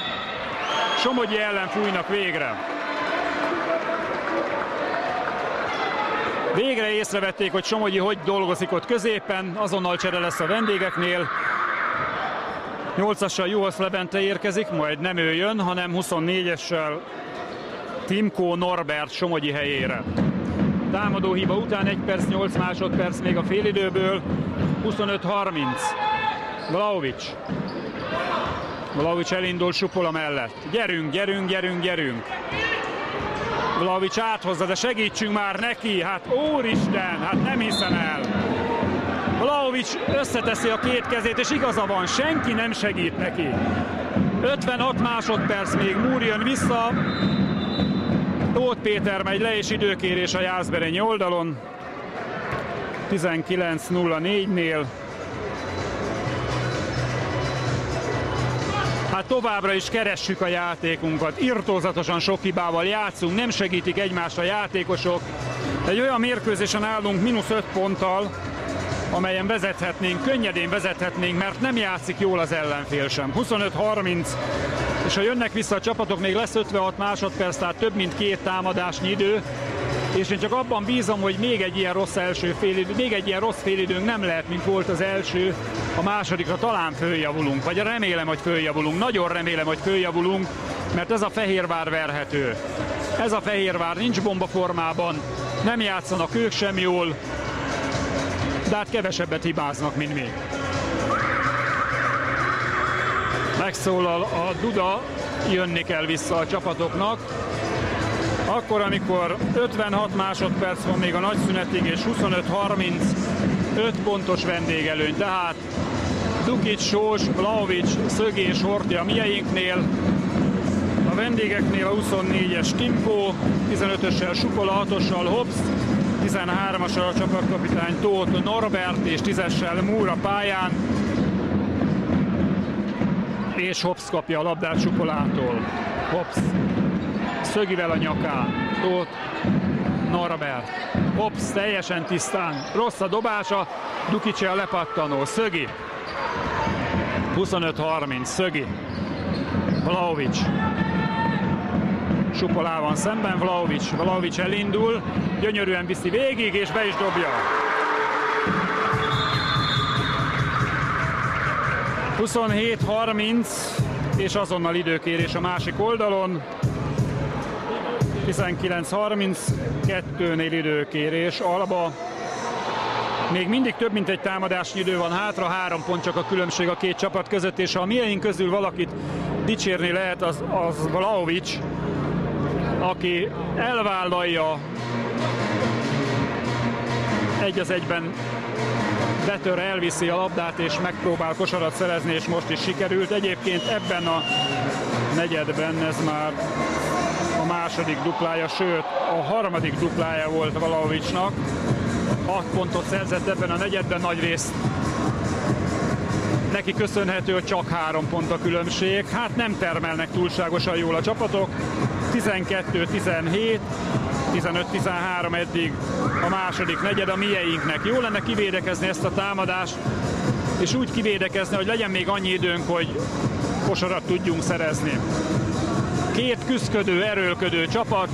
Somogyi ellen fújnak végre. Végre észrevették, hogy Somogyi hogy dolgozik ott középen, azonnal csere lesz a vendégeknél. 8-assal Juhász Levente érkezik, majd nem ő jön, hanem 24-essel Timko Norbert Somogyi helyére. Támadó hiba után 1 perc 8 másodperc még a félidőből. 25-30. Vlahovics. Vlahovics elindul Supola mellett. Gyerünk, gyerünk, gyerünk, gyerünk. Vlahovics áthozza, de segítsünk már neki. Hát úristen, hát nem hiszem el. Vlahovics összeteszi a két kezét, és igaza van, senki nem segít neki. 56 másodperc még, Múr jön vissza. Tóth Péter megy le, és időkérés a Jászberényi oldalon. 19:04-nél. Hát továbbra is keressük a játékunkat, irtózatosan sok hibával játszunk, nem segítik egymást a játékosok. Egy olyan mérkőzésen állunk -5 ponttal, amelyen vezethetnénk, könnyedén vezethetnénk, mert nem játszik jól az ellenfél sem. 25-30, és ha jönnek vissza a csapatok, még lesz 56 másodperc, tehát több mint 2 támadásnyi idő, és én csak abban bízom, hogy még egy ilyen rossz első félidő, még egy ilyen rossz félidőnk nem lehet, mint volt az első. A másodikra talán följavulunk, vagy remélem, hogy följavulunk, nagyon remélem, hogy följavulunk, mert ez a Fehérvár verhető. Ez a Fehérvár nincs bomba formában, nem játszanak ők sem jól, de hát kevesebbet hibáznak, mint mi. Megszólal a duda, jönni kell vissza a csapatoknak. Akkor, amikor 56 másodperc van még a nagy szünetig, és 25-30, 5 pontos vendégelőny. Tehát Dukic, Sós, Vlahovics, Szögi és Horthy a mieinknél. A vendégeknél a 24-es Timko, 15-össel Supola, 6-ossal Hobbs, 13-assal a csapatkapitány Tóth Norbert és 10-essel Múr a pályán. És Hobbs kapja a labdát Supolától. Hobbs Szögivel a nyakán. Tóth Norbert. Hobbs teljesen tisztán. Rossz a dobása. Dukic a lepattanó. Szögi. 25-30. Szögi. Vlahovics. Supolával szemben Vlahovics. Vlahovics elindul. Gyönyörűen viszi végig, és be is dobja. 27-30, és azonnal időkérés a másik oldalon. 19-32-nél időkérés. Alba. Még mindig több mint egy támadásnyi idő van hátra, 3 pont csak a különbség a két csapat között, és ha a mieink közül valakit dicsérni lehet, az Vlahovics, aki elvállalja 1-1-ben, betör, elviszi a labdát és megpróbál kosarat szerezni, és most is sikerült. Egyébként ebben a negyedben ez már a második duplája, sőt a harmadik duplája volt Vlahovicsnak. 6 pontot szerzett ebben a negyedben, nagyrészt neki köszönhető, hogy csak 3 pont a különbség. Hát nem termelnek túlságosan jól a csapatok. 12-17, 15-13 eddig a második negyed a mieinknek. Jó lenne kivédekezni ezt a támadást, és úgy kivédekezni, hogy legyen még annyi időnk, hogy kosarat tudjunk szerezni. Két küszködő, erőlködő csapat.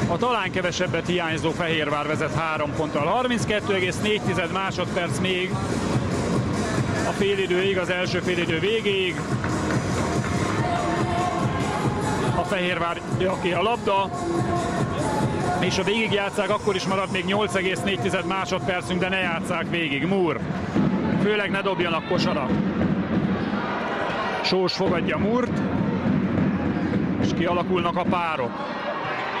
A talán kevesebbet hiányzó Fehérvár vezet 3 ponttal. 32,4 másodperc még a félidőig, az első félidő végéig. A Fehérvár aki a labda, és ha végigjátszák, akkor is marad még 8,4 másodpercünk, de ne játsszák végig. Múr. Főleg ne dobjanak kosarat. Sós fogadja Múrt, és kialakulnak a párok.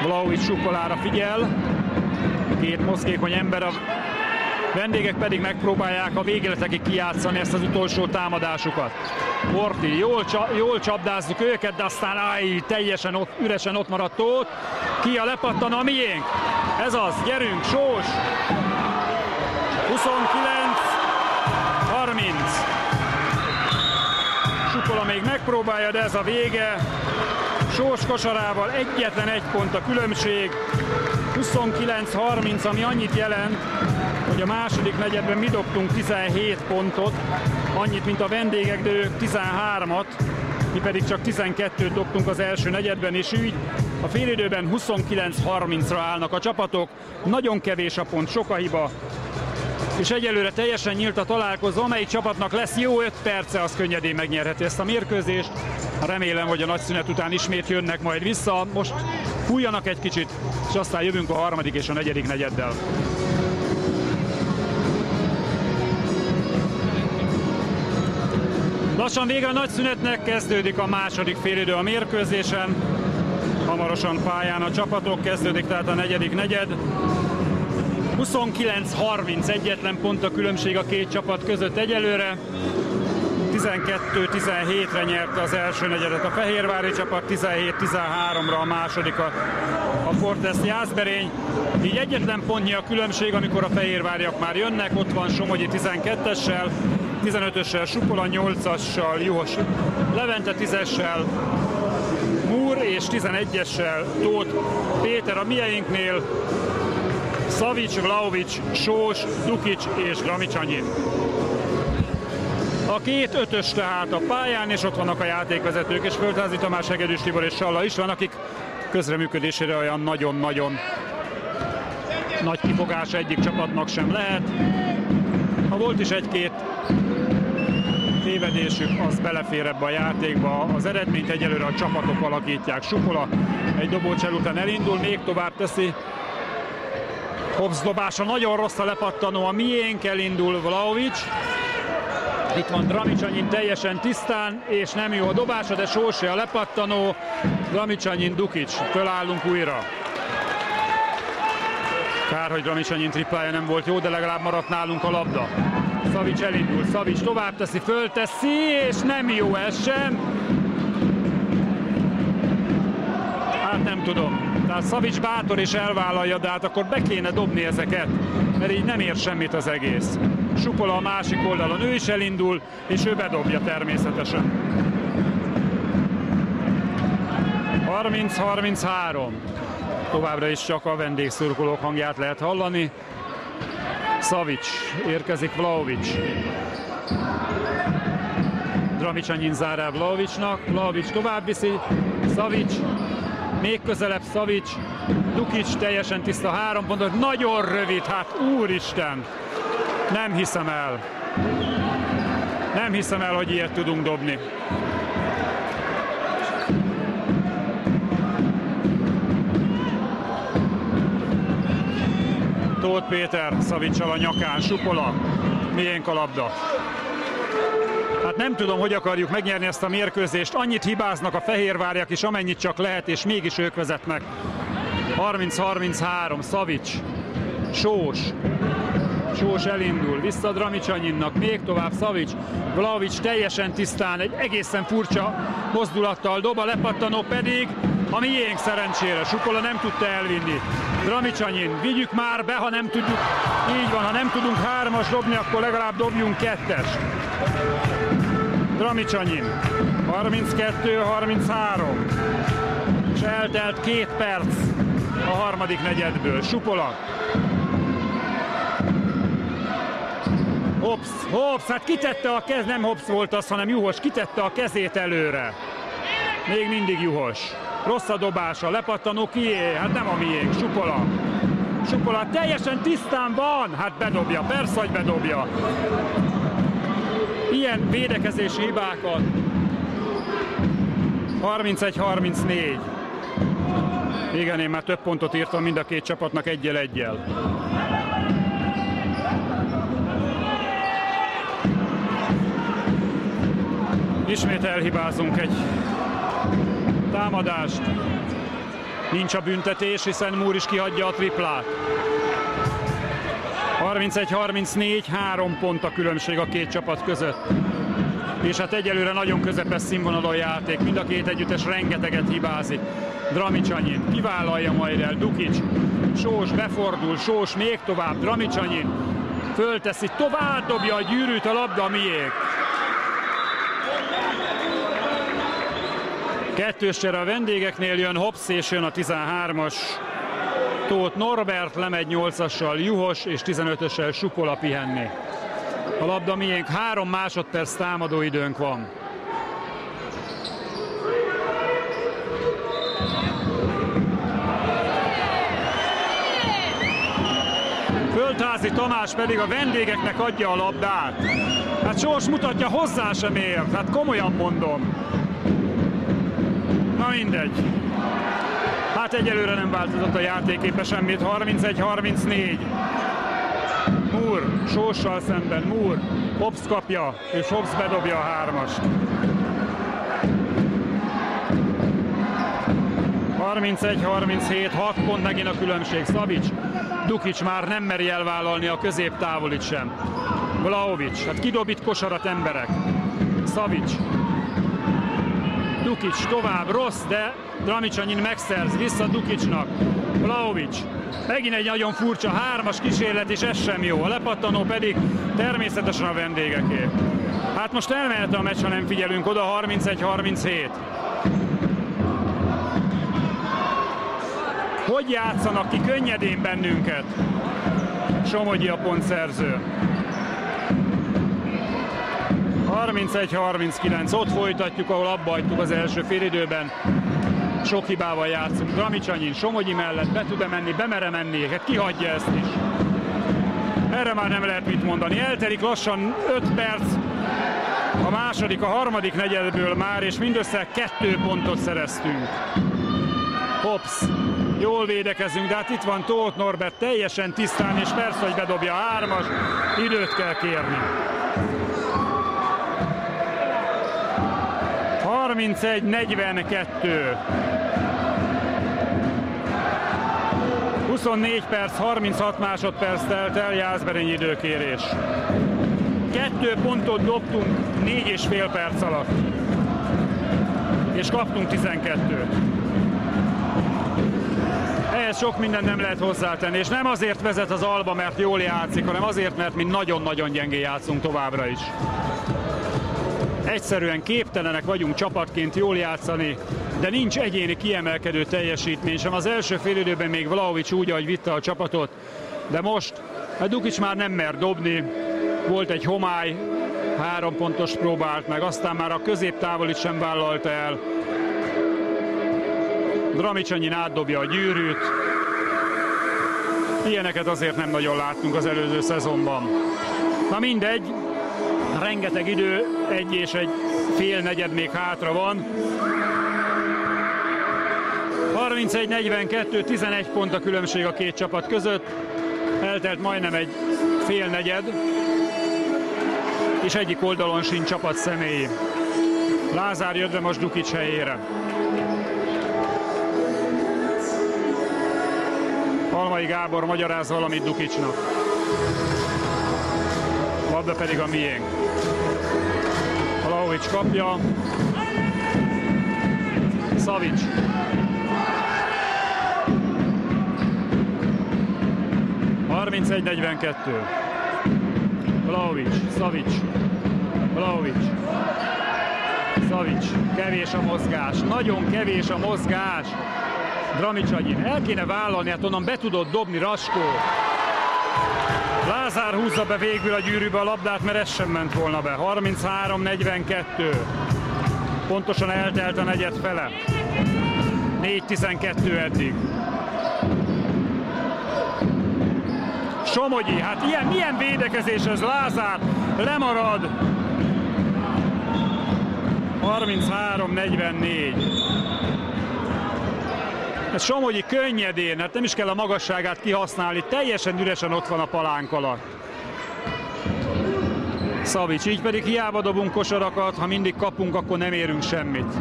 Vlahovics Supolára figyel, két mozgékony ember, a vendégek pedig megpróbálják a végletekig kijátszani ezt az utolsó támadásukat. Horthy, jól csapdázzuk őket, de aztán teljesen üresen ott maradt Tóth. Ki a lepattanó, a miénk? Ez az, gyerünk, Sós! 29-30. Supola még megpróbálja, de ez a vége. Sós kosarával egyetlen 1 pont a különbség. 29-30, ami annyit jelent, hogy hogy a második negyedben mi dobtunk 17 pontot, annyit, mint a vendégek, de ők 13-at, mi pedig csak 12-t dobtunk az első negyedben, és így a félidőben 29-30-ra állnak a csapatok. Nagyon kevés a pont, sok a hiba, és egyelőre teljesen nyílt a találkozó. Amelyik csapatnak lesz jó 5 perce, az könnyedén megnyerheti ezt a mérkőzést. Remélem, hogy a nagy szünet után ismét jönnek majd vissza. Most fújjanak egy kicsit, és aztán jövünk a harmadik és a negyedik negyeddel. Lassan vége a nagy szünetnek, kezdődik a második félidő a mérkőzésen. Hamarosan pályán a csapatok, kezdődik tehát a negyedik negyed. 29-30, egyetlen pont a különbség a két csapat között egyelőre. 12-17-re nyerte az első negyedet a fehérvári csapat, 17-13-ra a másodikat a Fortesz Jászberény. Így egyetlen pontnyi a különbség, amikor a fehérváriak már jönnek. Ott van Somogyi 12-essel, 15-össel Supola, 8-assal Juhos Levente, 10-essel Múr és 11-essel Tóth Péter a mieinknél. Szavics, Vlahovics, Sós, Dukic és Gramicsanyin. A két ötös tehát a pályán, és ott vannak a játékvezetők, és Földházi Tamás, Hegedűs Tibor és Salla is van, akik közreműködésére olyan nagyon-nagyon nagy kifogás egyik csapatnak sem lehet. Ha volt is egy-két tévedésük, az belefér ebbe a játékba. Az eredményt egyelőre a csapatok alakítják. Supola egy dobócsel után elindul, még tovább teszi. Hobbs dobása nagyon rossz, a lepattanó a miénk, elindul Vlahovics. Itt van Gramicsanyin teljesen tisztán, és nem jó a dobása, de Sósé a lepattanó. Gramicsanyin, Dukic, fölállunk újra. Kár, hogy Gramicsanyin triplája nem volt jó, de legalább maradt nálunk a labda. Szavics elindul, Szavics tovább teszi, fölteszi, és nem jó ez sem. Hát nem tudom. Tehát Szavics bátor és elvállalja, de hát akkor be kéne dobni ezeket, mert így nem ér semmit az egész. Supola a másik oldalon, ő is elindul, és ő bedobja természetesen. 30-33. Továbbra is csak a vendégszurkolók hangját lehet hallani. Szavics, érkezik Vlahovics. Gramicsanyin zár el Vlahovicsnak, Vlahovics tovább viszi, Szavics, még közelebb Szavics, Dukic teljesen tiszta 3 pontot, nagyon rövid, hát úristen, nem hiszem el. Nem hiszem el, hogy ilyet tudunk dobni. Tóth Péter Szaviccsal a nyakán, Supola, miénk a labda. Hát nem tudom, hogy akarjuk megnyerni ezt a mérkőzést. Annyit hibáznak a fehérváriak is, amennyit csak lehet, és mégis ők vezetnek. 30-33, Szavics, Sós. Sós elindul, vissza Gramicsanyinak, még tovább Szavics. Vlahovics teljesen tisztán, egy egészen furcsa mozdulattal dob, a lepattanó pedig a miénk szerencsére. Supola nem tudta elvinni. Gramicsanyin, vigyük már be, ha nem tudjuk, így van, ha nem tudunk 3-as dobni, akkor legalább dobjunk 2-est. Gramicsanyin, 32-33, és eltelt 2 perc a harmadik negyedből. Supola. Hobbs, hát kitette a kez, nem Hobbs volt az, hanem Juhos, kitette a kezét előre. Még mindig Juhos. Rossz a dobása, lepattanó kié, hát nem a miénk, Supola. Supola teljesen tisztán van, hát bedobja, persze, hogy bedobja. Ilyen védekezési hibákat. 31-34. Igen, én már több pontot írtam mind a két csapatnak 1-1. Ismét elhibázunk egy támadást. Nincs a büntetés, hiszen Múr is kihagyja a triplát. 31-34, 3 pont a különbség a két csapat között. És hát egyelőre nagyon közepes színvonalú a játék. Mind a két együttes rengeteget hibázik. Gramicsanyin kivállalja majd el, Dukic. Sós befordul, Sós még tovább, Gramicsanyin fölteszi, tovább dobja a gyűrűt, a labda miénk. Kettős csere a vendégeknél, jön Hobbs és jön a 13-as Tóth Norbert lemegy 8-assal Juhos és 15-össel Sukola pihenni. A labda miénk, 3 másodperc támadóidőnk van. Földházi Tamás pedig a vendégeknek adja a labdát. Hát Sors mutatja, hozzá sem ér, hát komolyan mondom. Na mindegy. Hát egyelőre nem változott a játéképe semmit, 31-34. Moore, Sorssal szemben, Moore, Hobbs kapja, és Hobbs bedobja a 3-ast. 31-37, 6 pont megint a különbség. Savic, Dukic már nem meri elvállalni a középtávolit sem. Vlahovic, hát kidobít kosarat emberek. Savic, Dukic tovább, rossz, de Dramicsanyin megszerz, vissza Dukicnak. Vlahovic, megint egy nagyon furcsa 3-as kísérlet, és ez sem jó. A lepattanó pedig természetesen a vendégeké. Hát most elmehet a meccs, ha nem figyelünk oda, 31-37. Hogy játszanak ki könnyedén bennünket? Somogyi a pontszerző. 31-39, ott folytatjuk, ahol abba hagytuk az első félidőben. Sok hibával játszunk. Dramicsanyin, Somogyi mellett be tud-e menni, bemere menni, hát kihagyja ezt is. Erre már nem lehet mit mondani. Eltelik lassan 5 perc, a második, a harmadik negyedből már, és mindössze 2 pontot szereztünk. Hobbs, jól védekezünk, de hát itt van Tóth Norbert teljesen tisztán, és persze, hogy bedobja a 3-as, időt kell kérni. 31-42. 24 perc, 36 másodperc telt el, Jászberényi időkérés. 2 pontot dobtunk 4,5 perc alatt. És kaptunk 12-t. Ehhez sok mindent nem lehet hozzátenni, és nem azért vezet az Alba, mert jól játszik, hanem azért, mert mi nagyon-nagyon gyengén játszunk továbbra is. Egyszerűen képtelenek vagyunk csapatként jól játszani, de nincs egyéni kiemelkedő teljesítmény sem. Az első félidőben még Vlahovic úgy, ahogy vitte a csapatot, de most a Dukic már nem mer dobni. Volt egy homály, 3 pontos próbált meg, aztán már a középtávolit sem vállalta el. Dramicsanyin átdobja a gyűrűt. Ilyeneket azért nem nagyon láttunk az előző szezonban. Na mindegy, rengeteg idő, 1 és egy fél negyed még hátra van. 31-42, 11 pont a különbség a két csapat között. Eltelt majdnem egy fél negyed, és egyik oldalon sincs csapat személyi. Lázár jött be most Dukic helyére. Halmai Gábor magyaráz valamit Dukicnak. Labda pedig a miénk. Vlahovic kapja. Savic. ...31-42. Vlahovic, Savic. Vlahovic. Savic. Kevés a mozgás. Nagyon kevés a mozgás. Dramicsanyin. El kéne vállalni, hát onnan be tudott dobni Raskó. Lázár húzza be végül a gyűrűbe a labdát, mert ez sem ment volna be. 33-42. Pontosan eltelt a negyed fele. 4-12 eddig. Somogyi, hát milyen védekezés ez, Lázár lemarad. 33-44. Ez Somogyi könnyedén, hát nem is kell a magasságát kihasználni, teljesen üresen ott van a palánk alatt. Savic, így pedig hiába dobunk kosarakat, ha mindig kapunk, akkor nem érünk semmit.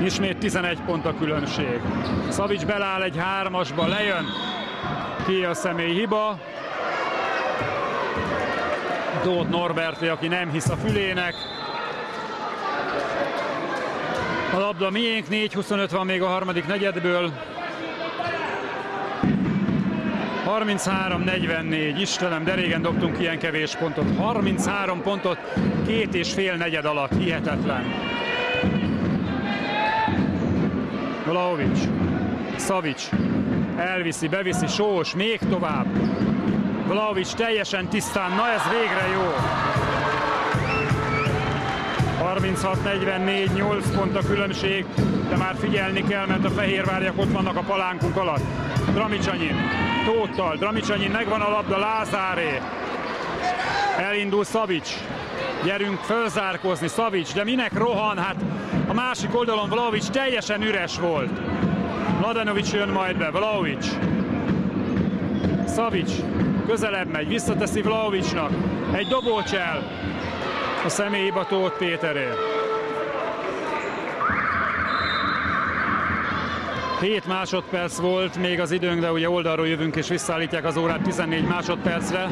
Ismét 11 pont a különbség. Savic beláll egy 3-asba, lejön. Ki a személyi hiba. Tóth Norberté, aki nem hisz a fülének. A labda miénk, 4-25 van még a harmadik negyedből. 33-44, Istenem, de régen dobtunk ilyen kevés pontot. 33 pontot 2,5 negyed alatt, hihetetlen. Vlahovics, Savic, elviszi, beviszi, Sós, még tovább. Vlahovics teljesen tisztán, na ez végre jó. 36-44, 8 pont a különbség, de már figyelni kell, mert a fehérváriak ott vannak a palánkunk alatt. Dramicsanyin, Tóttal, Dramicsanyin, megvan a labda, Lázáré. Elindul Savic. Gyerünk fölzárkózni, Savic, de minek rohan? Hát a másik oldalon Vlahovics teljesen üres volt. Mladenovic jön majd be, Vlahovics. Savic közelebb megy, visszateszi Vlahovicsnak. Egy dobócsel. A személyhiba Tóth Péteré. 7 másodperc volt még az időnk, de ugye oldalról jövünk és visszaállítják az órát 14 másodpercre.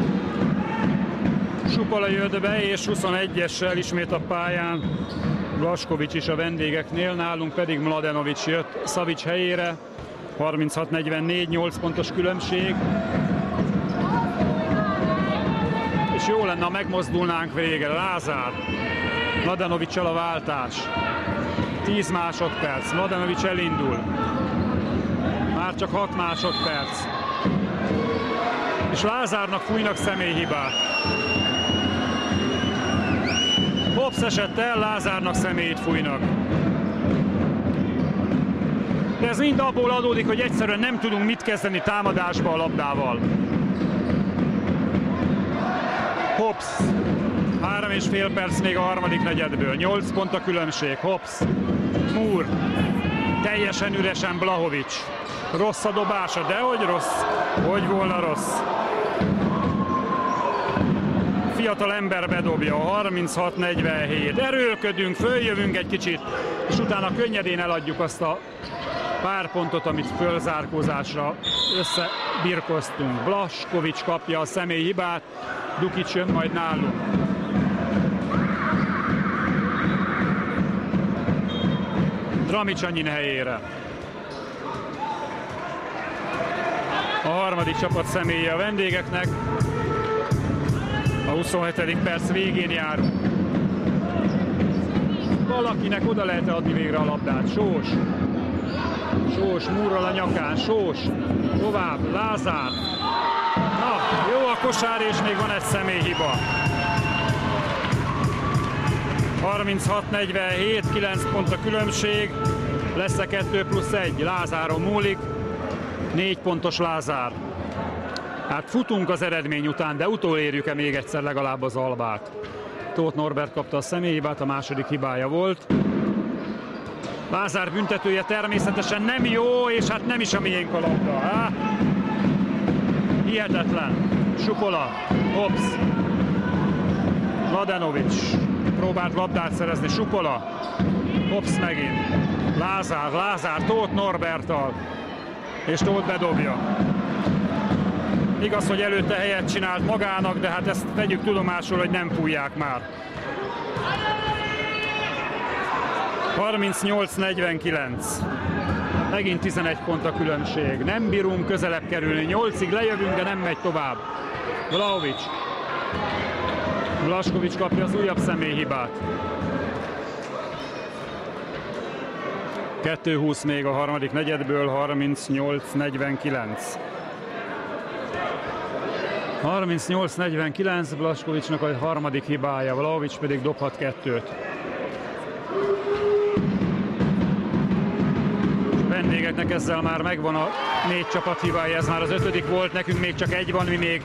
Supola jött be, és 21-essel ismét a pályán Blaskovics is a vendégeknél, nálunk pedig Mladenovic jött Savic helyére. 36-44, 8 pontos különbség. És jó lenne, ha megmozdulnánk végre. Lázár, Mladenovic-sal a váltás. 10 másodperc, Mladenovic elindul. Már csak 6 másodperc. És Lázárnak fújnak személyhibát. Hobbs esett el, Lázárnak személyt fújnak. De ez mind abból adódik, hogy egyszerűen nem tudunk mit kezdeni támadásba a labdával. Hobbs, 3,5 perc még a harmadik negyedből, 8 pont a különbség. Hobbs, Moore, teljesen üresen Vlahovics. Rossz a dobása, de hogy rossz? Hogy volna rossz? Fiatal ember bedobja, 36-47. Erőlködünk, följövünk egy kicsit, és utána könnyedén eladjuk azt a pár pontot, amit fölzárkózásra összebirkoztunk. Blaskovics kapja a személyhibát, Dukic jön majd nálunk. Dramicsanyin helyére. A harmadik csapat személye a vendégeknek. A 27. perc végén járunk. Valakinek oda lehet adni végre a labdát. Sós. Sós, Múrral a nyakán. Sós. Tovább. Lázár. Na, jó a kosár, és még van egy személyhiba. 36-47, 9 pont a különbség. Lesz-e 2+1? Lázáron múlik. 4 pontos Lázár. Hát futunk az eredmény után, de utolérjük-e még egyszer legalább az Albát. Tóth Norbert kapta a személyhibát, a második hibája volt. Lázár büntetője természetesen nem jó, és hát nem is a miénk a labda. Há? Hihetetlen. Supola, Hobbs, Mladenovic próbált labdát szerezni, Supola, Hobbs megint. Lázár, Tóth Norberttal, és Tóth bedobja. Igaz, hogy előtte helyet csinált magának, de hát ezt vegyük tudomásul, hogy nem fújják már. 38-49. Megint 11 pont a különbség. Nem bírunk közelebb kerülni. 8-ig lejövünk, de nem megy tovább. Vlahovics. Blaskovics kapja az újabb személyhibát. 2:20 még a harmadik negyedből, 38-49. 38-49, Blaskovicsnak a harmadik hibája, Vlahovics pedig dobhat 2-t. A vendégeknek ezzel már megvan a 4 csapat hibája, ez már az 5. volt, nekünk még csak 1 van, mi még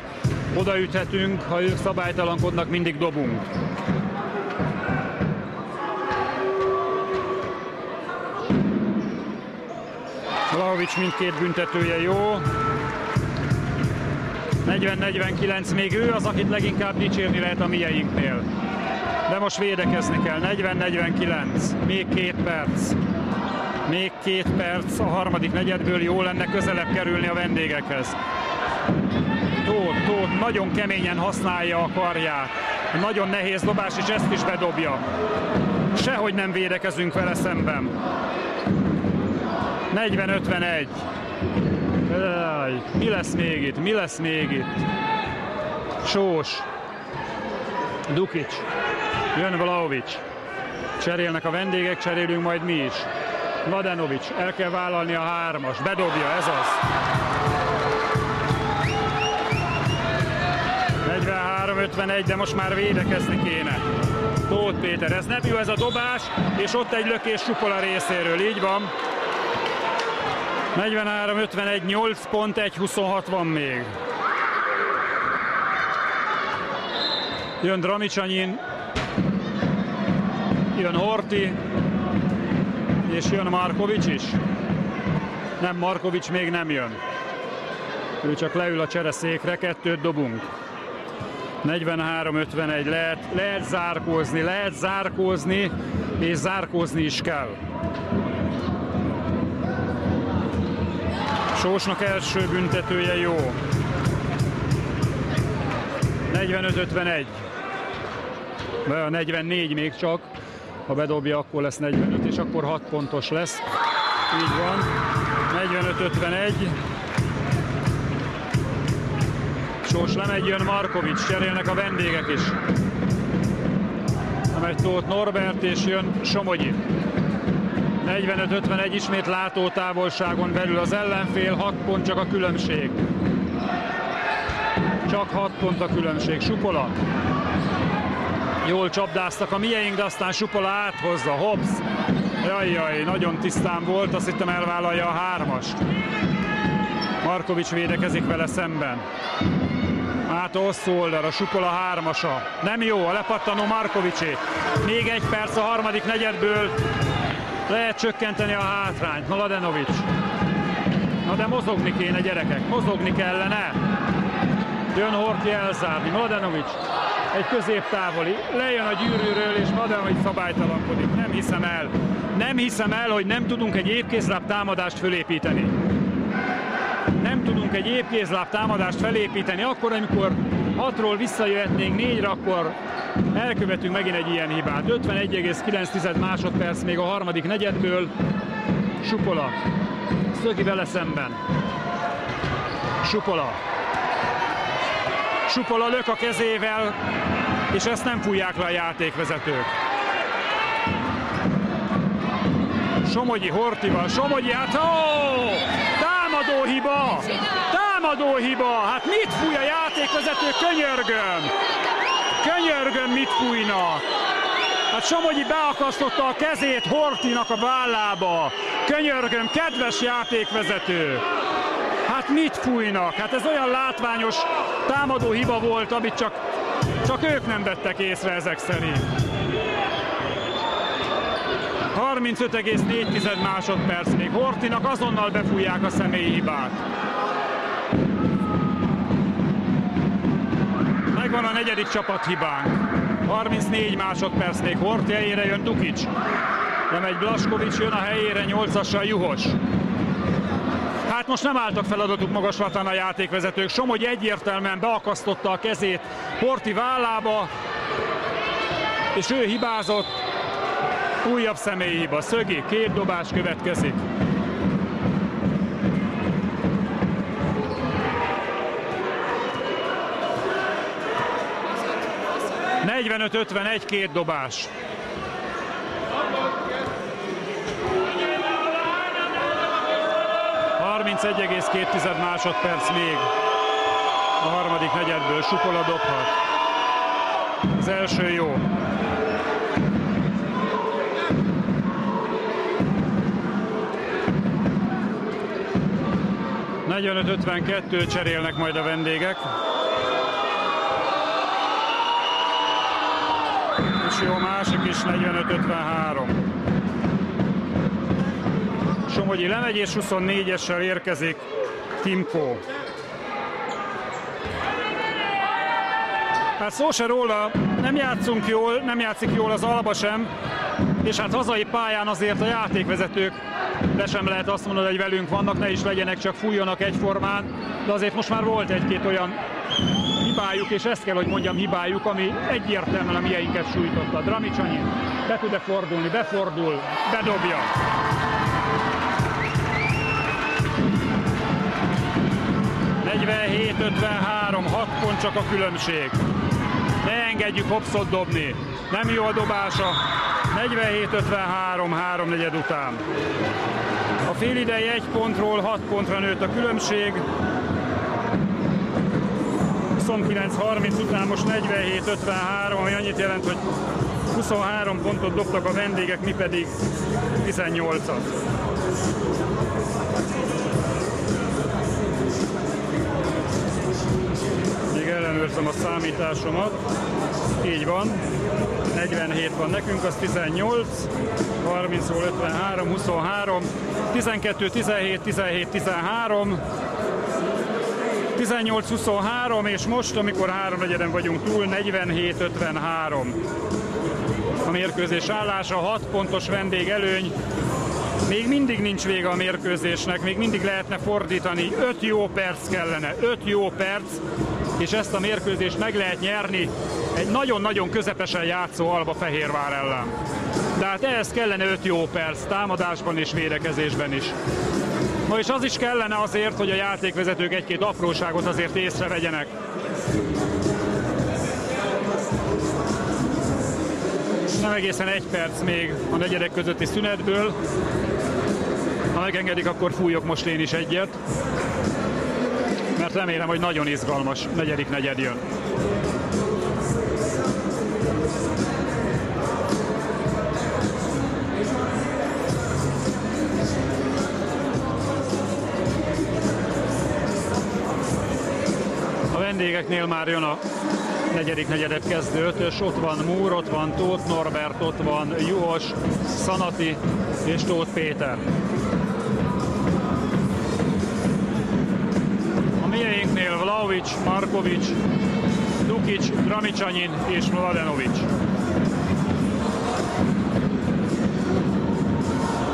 odaüthetünk, ha ők szabálytalankodnak, mindig dobunk. Vlahovics mindkét büntetője jó. 40-49, még ő az, akit leginkább dicsérni lehet a mieinknél. De most védekezni kell. 40-49, még 2 perc. Még 2 perc a harmadik negyedből, jó lenne közelebb kerülni a vendégekhez. Tóth nagyon keményen használja a karját. Nagyon nehéz dobás, és ezt is bedobja. Sehogy nem védekezünk vele szemben. 40-51. Mi lesz még itt? Mi lesz még itt? Sós. Dukic. Jön Vlahovics. Cserélnek a vendégek, cserélünk majd mi is. Mladenovic, el kell vállalni a 3-as, bedobja, ez az. 43-51, de most már védekezni kéne. Tóth Péter, ez nem jó ez a dobás, és ott egy lökés Supola részéről, így van. 43-51, 8 pont, 1-26 van még. Jön Dramicsanyin, jön Horthy, és jön Markovics is. Nem, Markovics még nem jön. Ő csak leül a csereszékre, 2-t dobunk. 43-51, lehet zárkózni, és zárkózni is kell. Sósnak első büntetője jó. 45-51. A 44 még csak. Ha bedobja, akkor lesz 45, és akkor 6 pontos lesz. Így van. 45-51. Sós lemegy, jön Markovics, cserélnek a vendégek is. Lemegy Tóth Norbert, és jön Somogyi. 45-51, ismét látótávolságon belül az ellenfél, 6 pont csak a különbség. Csak 6 pont a különbség. Supola. Jól csapdáztak a mieink, de aztán Supola áthozza. Hobbs. Jajjaj, nagyon tisztán volt, azt hittem elvállalja a 3-ast. Markovics védekezik vele szemben. Át a hosszú oldalra, Supola 3-asa. Nem jó, a lepattanó Markovicsé. Még 1 perc a harmadik negyedből. Lehet csökkenteni a hátrányt. Mladenovic. Na de mozogni kéne, gyerekek, mozogni kellene. Jön Horthy elzárni, Mladenovic. Egy középtávoli, lejön a gyűrűről, és Mladenovic szabálytalankodik. Nem hiszem el, hogy nem tudunk egy épkézláb támadást fölépíteni. Nem tudunk egy épkézláb támadást felépíteni, akkor, amikor 6-ról visszajöhetnénk 4-re, akkor elkövetünk megint egy ilyen hibát. 51,9 másodperc még a harmadik negyedből. Supola. Szögi vele szemben. Supola. Supola lök a kezével, és ezt nem fújják le a játékvezetők. Somogyi Horthyval. Somogyi, hát támadó hiba! Támadó hiba! Hát mit fúj a játékvezető? Könyörgöm, mit fújnak? Hát Somogyi beakasztotta a kezét Horthynak a vállába. Könyörgöm, kedves játékvezető! Hát mit fújnak? Hát ez olyan látványos támadó hiba volt, amit csak ők nem vettek észre ezek szerint. 35,4 másodperc még. Horthynak azonnal befújják a személyi hibát. Megvan a negyedik csapathibánk. 34 másodperc még. Horthy helyére jön Dukic. Lemegy Blaskovics, jön a helyére 8-assal Juhos. Hát most nem álltak feladatuk magaslatán a játékvezetők. Somogyi egyértelműen beakasztotta a kezét Horthy vállába, és ő hibázott. Újabb személyi hiba. Szögi, 2 dobás következik. ...45-51, 2 dobás. ...31,2 másodperc még a harmadik negyedből. Supola dobhat. Az első jó. ...45-52, cserélnek majd a vendégek. És jó, másik is 45-53. Somogyi lemegy, és 24-essel érkezik Timko. Hát szó se róla, nem játszunk jól, nem játszik jól az Alba sem, és hát hazai pályán azért a játékvezetők, de sem lehet azt mondani, hogy velünk vannak, ne is legyenek, csak fújjanak egyformán, de azért most már volt egy-két olyan hibájuk, és ezt kell, hogy mondjam, hibájuk, ami egyértelműen a mieinket sújtotta. Dramicsanyin be tud-e fordulni, befordul, bedobja. ...47-53, 6 pont csak a különbség. Ne engedjük Hobbsot dobni. Nem jó a dobása. 47-53 háromnegyed után. A félidei 1 pontról 6 pontra nőtt a különbség. 29-30 után most 47-53, ami annyit jelent, hogy 23 pontot dobtak a vendégek, mi pedig 18-at. Még ellenőrzöm a számításomat. Így van. 47 van nekünk, az 18, 30-ról 53, 23, 12, 17, 17, 13, 18-23, és most, amikor háromnegyeden vagyunk túl, 47-53. A mérkőzés állása, 6 pontos vendégelőny. Még mindig nincs vége a mérkőzésnek, még mindig lehetne fordítani. 5 jó perc kellene, 5 jó perc, és ezt a mérkőzést meg lehet nyerni egy nagyon-nagyon közepesen játszó Albafehérvár ellen. De hát ehhez kellene 5 jó perc, támadásban és védekezésben is. No, és az is kellene azért, hogy a játékvezetők egy-két apróságot azért észrevegyenek. Nem egészen 1 perc még a negyedek közötti szünetből. Ha megengedik, akkor fújok most én is egyet. Mert remélem, hogy nagyon izgalmas negyedik negyed jön. A vendégeknél már jön a negyedik negyedet kezdő ötös, ott van Múr, ott van Tóth Norbert, ott van Juhos, Szanati és Tóth Péter. A mieinknél Vlahovics, Markovics, Dukic, Dramicsanyin és Mladenovic.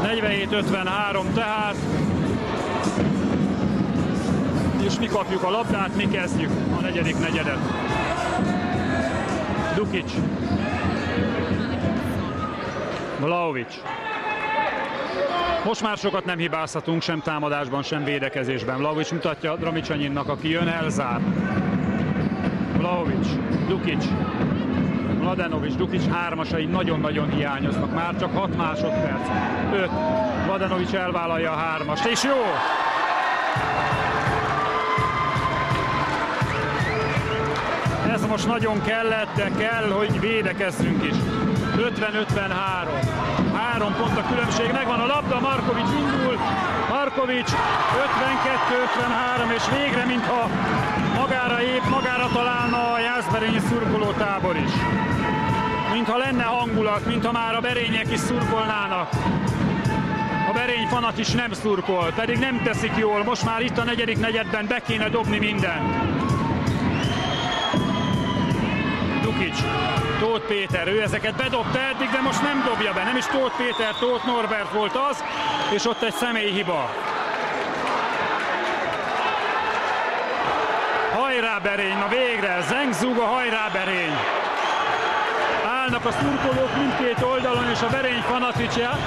47-53 tehát, és mi kapjuk a labdát, mi kezdjük a negyedik negyedet. Dukic, Vlahovics. Most már sokat nem hibázhatunk, sem támadásban, sem védekezésben. Vlahovics mutatja Dramicsanyinnak, aki jön, elzár. Vlahovics, Dukic, Mladenovic, Dukic hármasai nagyon-nagyon hiányoznak. Már csak 6 másodperc. 5. Mladenovic elvállalja a hármast, és jó! Ez most nagyon kellett, de kell, hogy védekezzünk is. 50-53. 3 pont a különbség, megvan a labda, Markovics indul. Markovics 52-53, és végre, mintha magára épp, magára találna a Jászberényi szurkolótábor is. Mintha lenne hangulat, mintha már a berények is szurkolnának. A Berény fanat is nem szurkol, pedig nem teszik jól. Most már itt a negyedik negyedben be kéne dobni mindent. Dukic, Tóth Péter, ő ezeket bedobta eddig, de most nem dobja be. Nem is Tóth Péter, Tóth Norbert volt az, és ott egy személyi hiba. Hajrá Berény, na végre, Zengzuga, hajrá Berény! Állnak a szurkolók mindkét oldalon, és a Berény fanaticia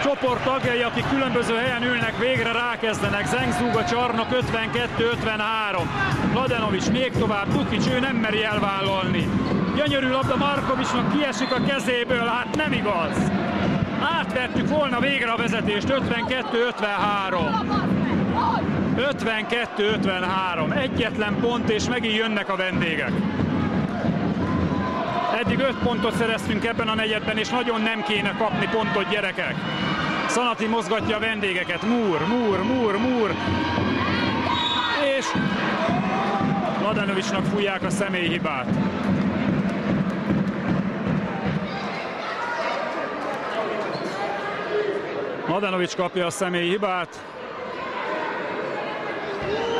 csoport tagjai, akik különböző helyen ülnek, végre rákezdenek. Zengzuga csarnok 52-53. Mladenovic még tovább, Dukic, ő nem meri elvállalni. Gyönyörű labda Markovicsnak, kiesik a kezéből, hát nem igaz. Átvettük volna végre a vezetést, 52-53. 52-53. Egyetlen pont, és megint jönnek a vendégek. Eddig 5 pontot szereztünk ebben a negyedben, és nagyon nem kéne kapni pontot, gyerekek. Szanati mozgatja a vendégeket. Múr. És Mladenovicsnak fújják a személyhibát. Mladenovics kapja a személyhibát.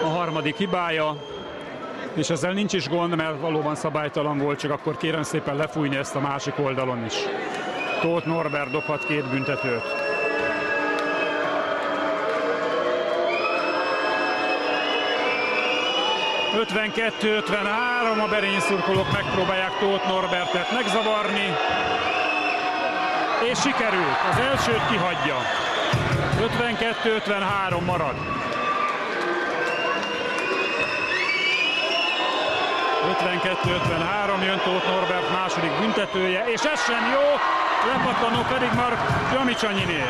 A harmadik hibája. És ezzel nincs is gond, mert valóban szabálytalan volt, csak akkor kérem szépen lefújni ezt a másik oldalon is. Tóth Norbert dobhat 2 büntetőt. ...52-53, a Berény szurkolók megpróbálják Tóth Norbertet megzavarni. És sikerült, az elsőt kihagyja. 52-53 marad. 52-53 jön Tóth Norbert második büntetője, és ez sem jó, lepattanó pedig már Dramicsányiné.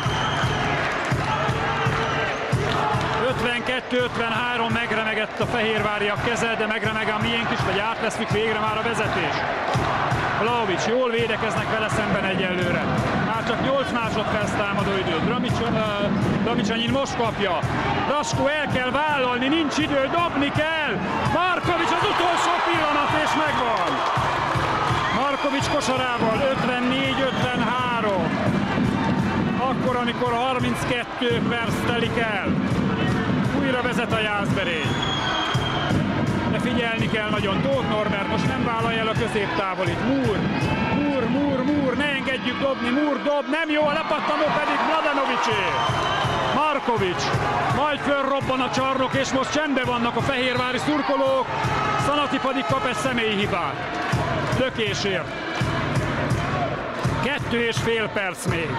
52-53 megremegett a fehérváriak keze, de megremeg a miénk is, vagy átveszük végre már a vezetés. Vlahovics, jól védekeznek vele szemben egyelőre. Már csak 8 másodperc támadóidő. Dramicsányin most kapja. Raskó el kell vállalni, nincs idő, dobni kell. Markovics az utolsó pillanat, és megvan. Markovics kosarával 54-53. Akkor, amikor 32 perc telik el. Újra vezet a Jászberény. De figyelni kell nagyon. Tóth Norbert most nem vállalja el a középtávolit. Múr, ne engedjük dobni. Múr dob, nem jó, a lepattanó pedig Mladenovicsé. Markovics, majd fölrobban a csarnok, és most csendben vannak a fehérvári szurkolók. Szanati pedig kap egy személyi hibát. Lökésért. 2,5 perc még.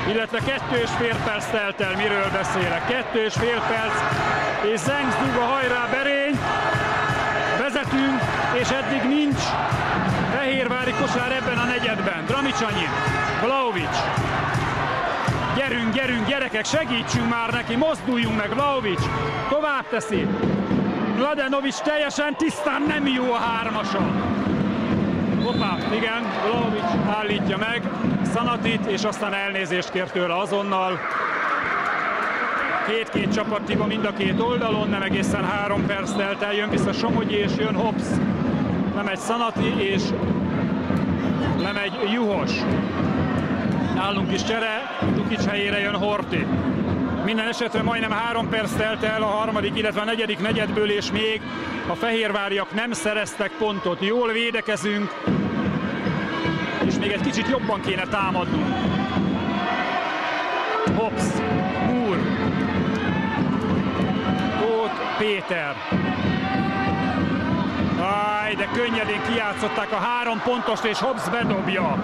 Illetve 2,5 perc telt el, miről beszélek. 2,5 perc, és Zengszdug a hajrá Berény. Vezetünk, és eddig nincs fehérvári kosár ebben a negyedben. Dramicsányin, Vlahovics. Gyerünk, gyerekek, segítsünk már neki, mozduljunk meg, Vlahovics. Tovább teszi. Mladenovics teljesen tisztán nem jó a hármasa. Hoppá, igen, Vlahovics állítja meg Szanatit, és aztán elnézést kér tőle azonnal. Két csapattiba mind a két oldalon, nem egészen 3 perc telt el, jön vissza Somogyi, és jön Hobbs. Lemegy Szanati, és lemegy Juhos. Nálunk is csere, Tukics helyére jön Horthy. Minden esetre majdnem 3 perc telt el a harmadik, illetve a negyedik negyedből, és még a fehérváriak nem szereztek pontot. Jól védekezünk, és még egy kicsit jobban kéne támadnunk. Hobbs, Múr, Tóth Péter. De könnyedén kijátszották a 3 pontost, és Hobbs bedobja.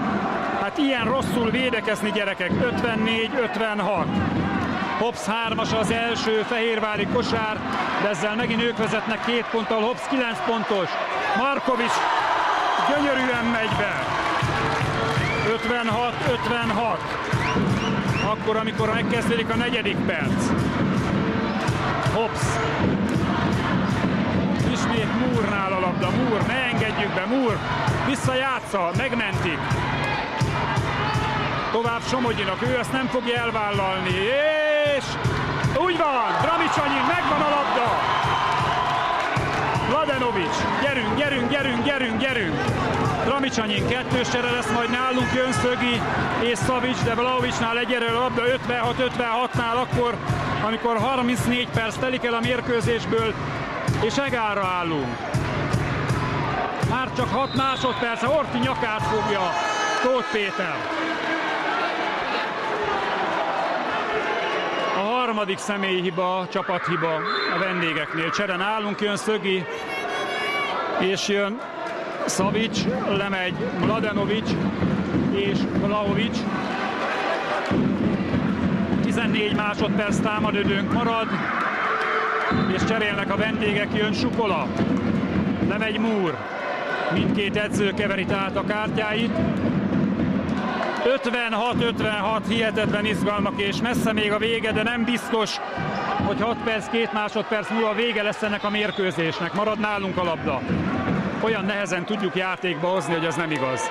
Hát ilyen rosszul védekezni, gyerekek. 54-56. Hobbs 3-as az első fehérvári kosár, de ezzel megint ők vezetnek 2 ponttal. Hobbs 9 pontos. Markovics gyönyörűen megy be. 56-56. Akkor, amikor megkezdődik a negyedik perc. Hobbs. Ismét Múrnál a labda. Múr, ne engedjük be. Múr visszajátsza, megmentik. Tovább Somogyinak, ő ezt nem fogja elvállalni, és úgy van, Dramicsányin, megvan a labda. Mladenovics, gyerünk. Dramicsányin kettős csere lesz, majd nálunk jön Szögi és Szavics, de Vlahovicsnál egyelőre a labda 56-56-nál akkor, amikor 34 perc telik el a mérkőzésből, és egálra állunk. Már csak 6 másodperc, Horthy nyakát fogja Tóth Péter. A harmadik személyi hiba, csapathiba a vendégeknél. Csere nálunk, jön Szögi, és jön Szavics, lemegy Mladenovics és Vlahovics. 14 másodperc támadődőnk marad, és cserélnek a vendégek, jön Sukola, lemegy Múr. Mindkét edző keveri át a kártyáit. 56-56, hihetetlen izgalmak, és messze még a vége, de nem biztos, hogy 6 perc, 2 másodperc múlva vége lesz ennek a mérkőzésnek. Marad nálunk a labda. Olyan nehezen tudjuk játékba hozni, hogy az nem igaz.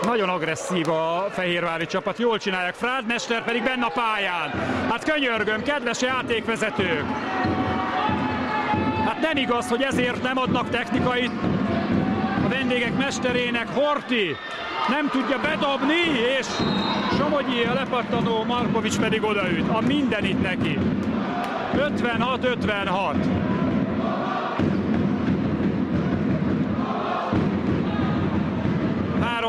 Nagyon agresszív a fehérvári csapat, jól csinálják, Frádmester pedig benne a pályán. Hát könyörgöm, kedves játékvezetők! Hát nem igaz, hogy ezért nem adnak technikait a vendégek mesterének. Horthy nem tudja bedobni, és Somogyi a lepattanó, Markovics pedig odaüt. A mindenit neki. 56-56.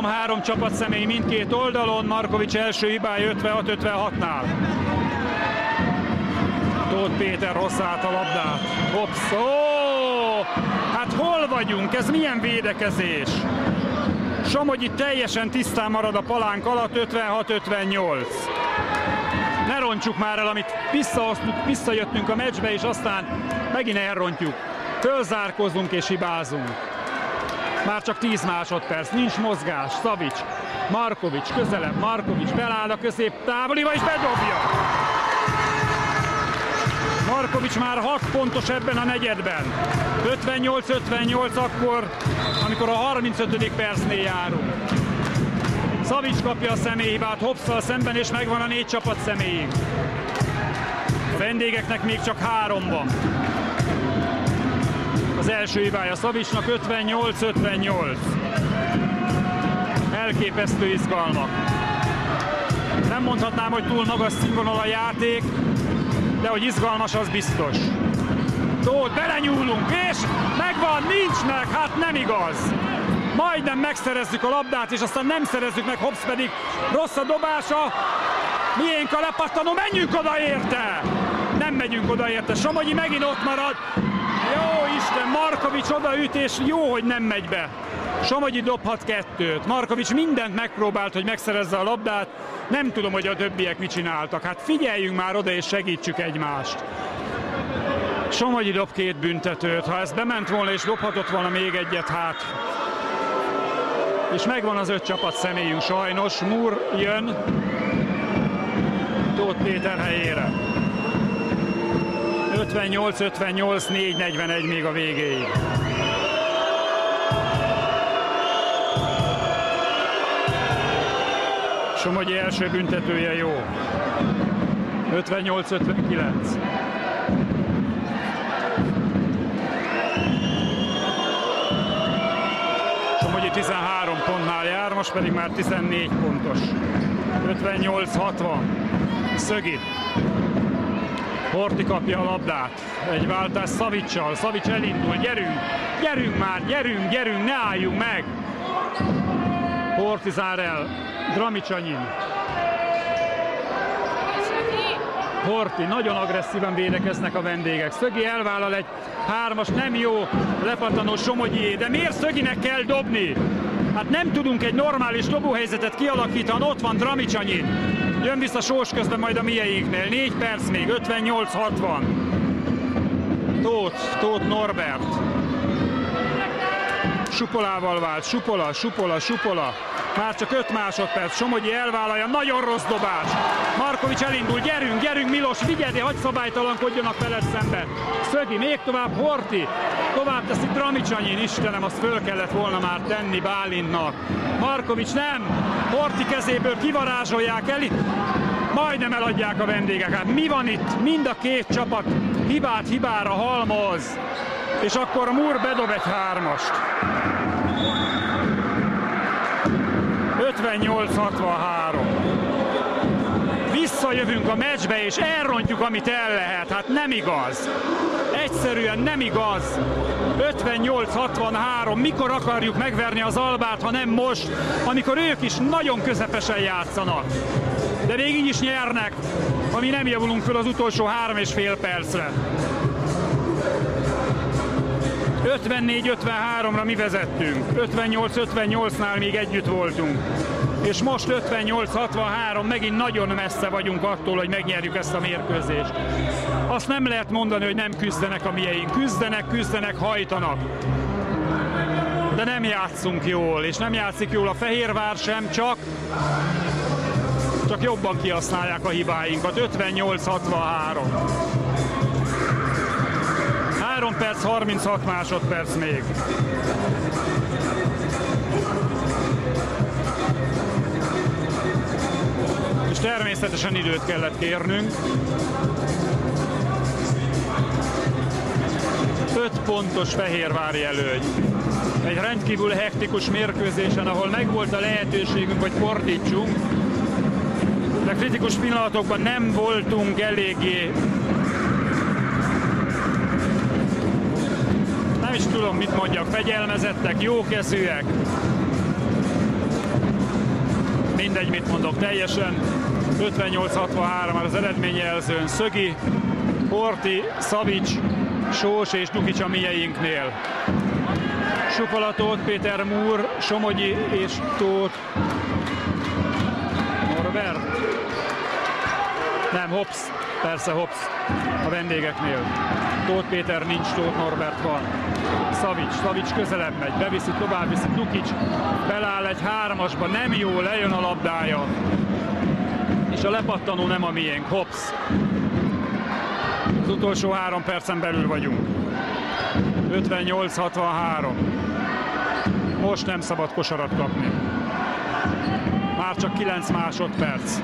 Három csapatszemély mindkét oldalon, Markovics első hibája 56-56-nál. Tóth Péter rossz át a labdát. Hobbs, hát hol vagyunk? Ez milyen védekezés? Somogyi teljesen tisztán marad a palánk alatt, 56-58. Ne rontsuk már el, amit visszajöttünk a meccsbe, és aztán megint elrontjuk. Fölzárkózunk és hibázunk. Már csak 10 másodperc, nincs mozgás. Savic, Markovics közelebb, Markovics beláll a középtávoliba és bedobja. Markovics már 6 pontos ebben a negyedben. 58-58 akkor, amikor a 35. percnél járunk. Savic kapja a személyhibát Hobbsszal szemben, és megvan a 4 csapat személyig. A vendégeknek még csak 3 van. Az első hibája Savicnak, 58-58. Elképesztő izgalmak. Nem mondhatnám, hogy túl magas színvonal a játék, de hogy izgalmas, az biztos. Tóth, belenyúlunk, és megvan, nincs meg, hát nem igaz. Majdnem megszerezzük a labdát, és aztán nem szerezzük meg, Hobbsz pedig rossz a dobása. Miénk a lepattanó, menjünk oda érte! Nem megyünk oda érte, Somogyi megint ott marad. Jó Isten, Markovics odaüt, és jó, hogy nem megy be. Somogyi dobhat 2-t. Markovics mindent megpróbált, hogy megszerezze a labdát. Nem tudom, hogy a többiek mit csináltak. Hát figyeljünk már oda, és segítsük egymást. Somogyi dob 2 büntetőt. Ha ez bement volna, és dobhatott volna még egyet, hát... És megvan az 5 csapat személyünk sajnos. Moore jön Tóth Péter helyére. 58-58, 4-41 még a végéig. Somogyi első büntetője jó. 58-59. Somogyi 13 pontnál jár, most pedig már 14 pontos. 58-60. Szögi. Horthy kapja a labdát. Egy váltás Savicsal. Savic elindul. Gyerünk! Gyerünk már! Gyerünk! Gyerünk! Ne álljunk meg! Horthy zár el. Dramicsanyin. Horthy, nagyon agresszívan védekeznek a vendégek. Szögi elvállal egy 3-as, nem jó lepattanó Somogyié, de miért Szöginek kell dobni? Hát nem tudunk egy normális dobóhelyzetet kialakítani, ott van Dramicsanyin. Jön vissza Sós közben majd a mieinknél. 4 perc még, 58-60. Tóth Norbert. Supolával vált, Supola. Már csak 5 másodperc, Somogyi elvállalja, nagyon rossz dobás. Markovics elindul, gyerünk, Milos, vigyed, hagyj szabálytalankodjanak veled szembe. Szögi, még tovább Horthy, tovább teszi Dramicsanyin, Istenem, azt föl kellett volna már tenni Bálintnak. Markovics nem, Horthy kezéből kivarázsolják el, majdnem eladják a vendégek. Hát mi van itt? Mind a 2 csapat hibát hibára halmoz, és akkor Moore bedob egy 3-ast. 58-63. Visszajövünk a meccsbe, és elrontjuk, amit el lehet. Hát nem igaz. Egyszerűen nem igaz. 58-63. Mikor akarjuk megverni az Albát, ha nem most, amikor ők is nagyon közepesen játszanak. De még így is nyernek, ha mi nem javulunk föl az utolsó 3,5 percre. 54-53-ra mi vezettünk, 58-58-nál még együtt voltunk, és most 58-63, megint nagyon messze vagyunk attól, hogy megnyerjük ezt a mérkőzést. Azt nem lehet mondani, hogy nem küzdenek a mieink, küzdenek, hajtanak. De nem játszunk jól, és nem játszik jól a Fehérvár sem, csak jobban kihasználják a hibáinkat. 58-63. 3 perc, 36 másodperc még. És természetesen időt kellett kérnünk. 5 pontos fehérvári előny. Egy rendkívül hektikus mérkőzésen, ahol megvolt a lehetőségünk, hogy fordítsunk, de kritikus pillanatokban nem voltunk eléggé. Nem is tudom, mit mondjak, fegyelmezettek, jókezűek. Mindegy, mit mondok, teljesen 58-63 már az eredményjelzőn. Szögi, Horthy, Savic, Sós és Dukics a mieinknél. Supola, Tóth Péter, Moore, Somogyi és Tóth. Norbert? Nem, Hobbsz, persze Hobbsz a vendégeknél. Tóth Péter nincs, Tóth Norbert van. Savic közelebb megy, beviszi, tovább viszi, Dukic beláll egy 3-asba, nem jó, lejön a labdája. És a lepattanó nem a miénk, Hobbs. Az utolsó 3 percen belül vagyunk. 58-63. Most nem szabad kosarat kapni. Már csak 9 másodperc.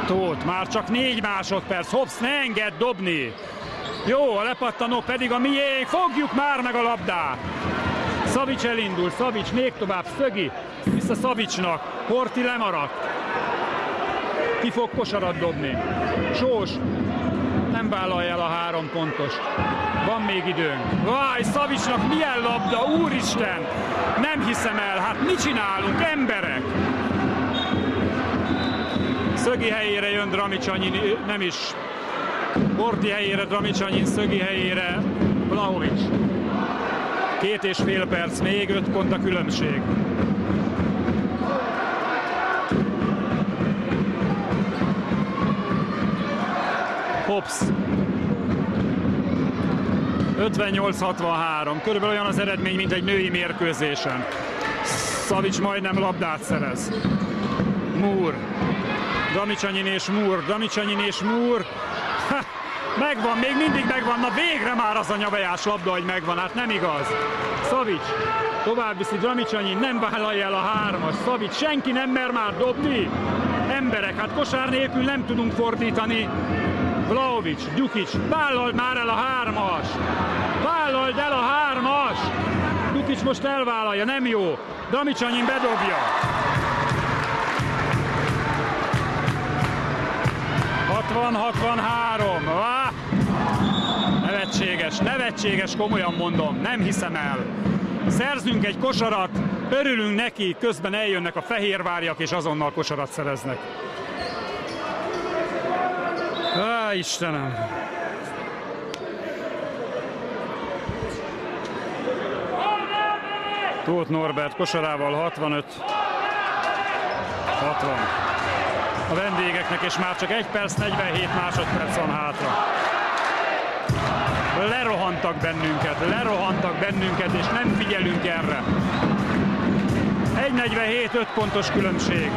Tóth, már csak 4 másodperc. Hobbs, ne engedd dobni. Jó, a lepattanó pedig a miénk. Fogjuk már meg a labdát. Savic elindul, Savic még tovább, Szögi. Vissza Savicnak. Horthy lemaradt. Ki fog kosarat dobni? Sós nem vállalja el a 3 pontos. Van még időnk. Vaj, Savicnak milyen labda, úristen! Nem hiszem el, hát mit csinálunk, emberek? Szögi helyére jön Dramicsanyin, nem is. Horthy helyére Dramicsanyin, Szögi helyére Vlahovic. 2,5 perc még, 5 pont a különbség. Hobbs. 58-63. Körülbelül olyan az eredmény, mint egy női mérkőzésen. Savic majdnem labdát szerez. Moore. Dramicsanyin és Moore. Ha, megvan, még mindig megvan. Na végre már az a nyavajás labda, hogy megvan. Hát nem igaz. Savic. Tovább viszi Dramicsanyin, nem vállalja el a 3-as. Savic, senki nem mer már dobni. Emberek, hát kosár nélkül nem tudunk fordítani. Vlahovic, Dukic, vállald már el a 3-as! Vállald el a 3-as! Dukic most elvállalja, nem jó. Dramicsanyin bedobja. 60-63. Nevetséges, komolyan mondom, nem hiszem el. Szerzünk egy kosarat, örülünk neki, közben eljönnek a fehérváriak és azonnal kosarat szereznek. Á, Istenem! Tóth Norbert kosarával 65-60. A vendégeknek, és már csak 1 perc 47 másodperc van hátra. Lerohantak bennünket, és nem figyelünk erre. 1:47, 5 pontos különbség.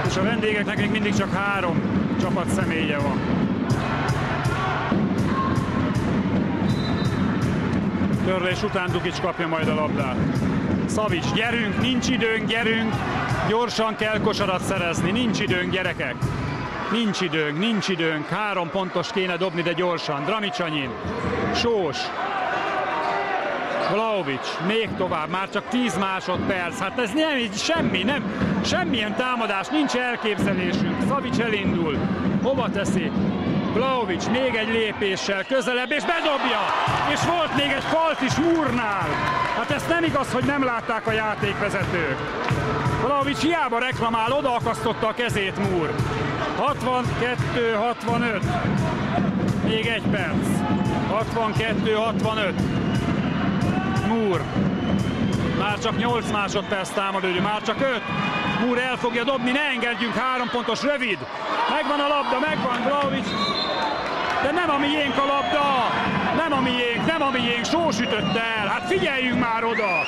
És a vendégeknek még mindig csak 3 csapat személye van. Törlés után Dukic kapja majd a labdát. Savic, gyerünk, nincs időnk, gyerünk! Gyorsan kell kosarat szerezni, nincs időnk, gyerekek! Nincs időnk, 3 pontos kéne dobni, de gyorsan. Dramicsanyin, Sós, Vlahovic, még tovább, már csak 10 másodperc. Hát ez nem így semmi, semmilyen támadás, nincs elképzelésünk. Savic elindul, hova teszi? Vlahovic még egy lépéssel közelebb, és bedobja! És volt még egy falt is Moore-nál. Hát ez nem igaz, hogy nem látták a játékvezetők. Vlahovic hiába reklamál, odaakasztotta a kezét Moore. 62-65. Még 1 perc. 62-65. Moore. Már csak 8 másodperc támadő, már csak 5. Moore el fogja dobni, ne engedjünk, 3 pontos, rövid. Megvan a labda, megvan Vlahovic. De nem a miénk a labda. Nem a miénk, Sós ütötte el. Hát figyeljünk már oda.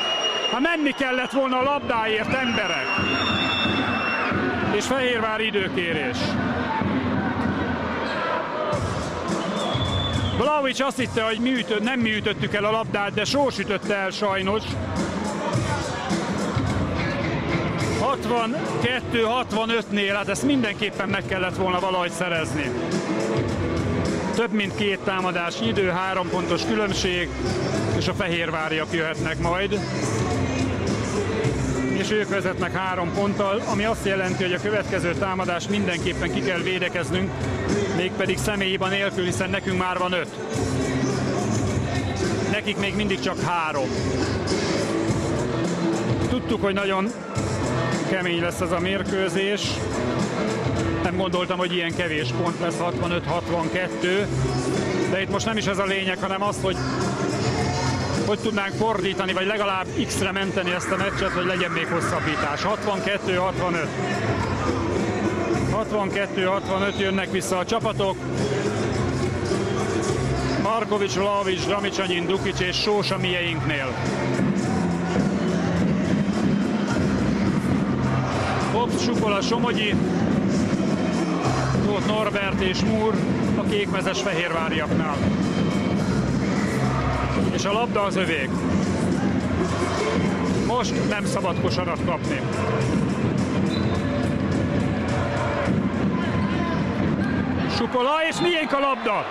Hát menni kellett volna a labdáért, emberek. És fehérvári időkérés. Vlahovic azt hitte, hogy nem mi ütöttük el a labdát, de Sós ütötte el sajnos. 62-65-nél, hát ezt mindenképpen meg kellett volna valahogy szerezni. Több mint 2 támadásnyi idő, 3 pontos különbség, és a fehérváriak jöhetnek majd. És ők vezetnek 3 ponttal, ami azt jelenti, hogy a következő támadást mindenképpen ki kell védekeznünk, mégpedig személyhiba nélkül, hiszen nekünk már van 5. Nekik még mindig csak 3. Tudtuk, hogy nagyon kemény lesz ez a mérkőzés. Nem gondoltam, hogy ilyen kevés pont lesz, 65-62. De itt most nem is ez a lényeg, hanem az, hogy tudnánk fordítani, vagy legalább X-re menteni ezt a meccset, hogy legyen még hosszabbítás. 62-65. 62-65 jönnek vissza a csapatok. Markovics, Vlahovics, Dramicsanyin, Dukic és Sós a mieinknél. Hobbs, Sukola, Somogyi, Tóth Norbert és Múr a kékmezes fehérváriaknál. És a labda az övék. Most nem szabad kosarat kapni. Sukola, és miénk a labda?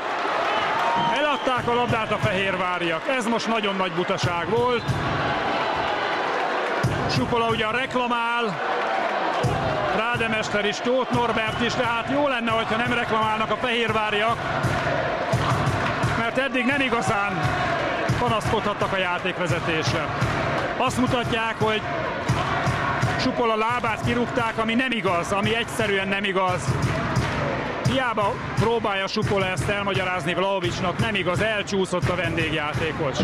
Eladták a labdát a fehérváriak. Ez most nagyon nagy butaság volt. Sukola ugyan reklamál, Rádemester is, Tóth Norbert is, tehát jó lenne, hogyha nem reklamálnak a fehérváriak, mert eddig nem igazán panaszkodhattak a játékvezetésre. Azt mutatják, hogy Sukola lábát kirúgták, ami nem igaz, ami egyszerűen nem igaz. Hiába próbálja Sukola ezt elmagyarázni Vlahovicsnak, nem igaz, elcsúszott a vendégjátékos.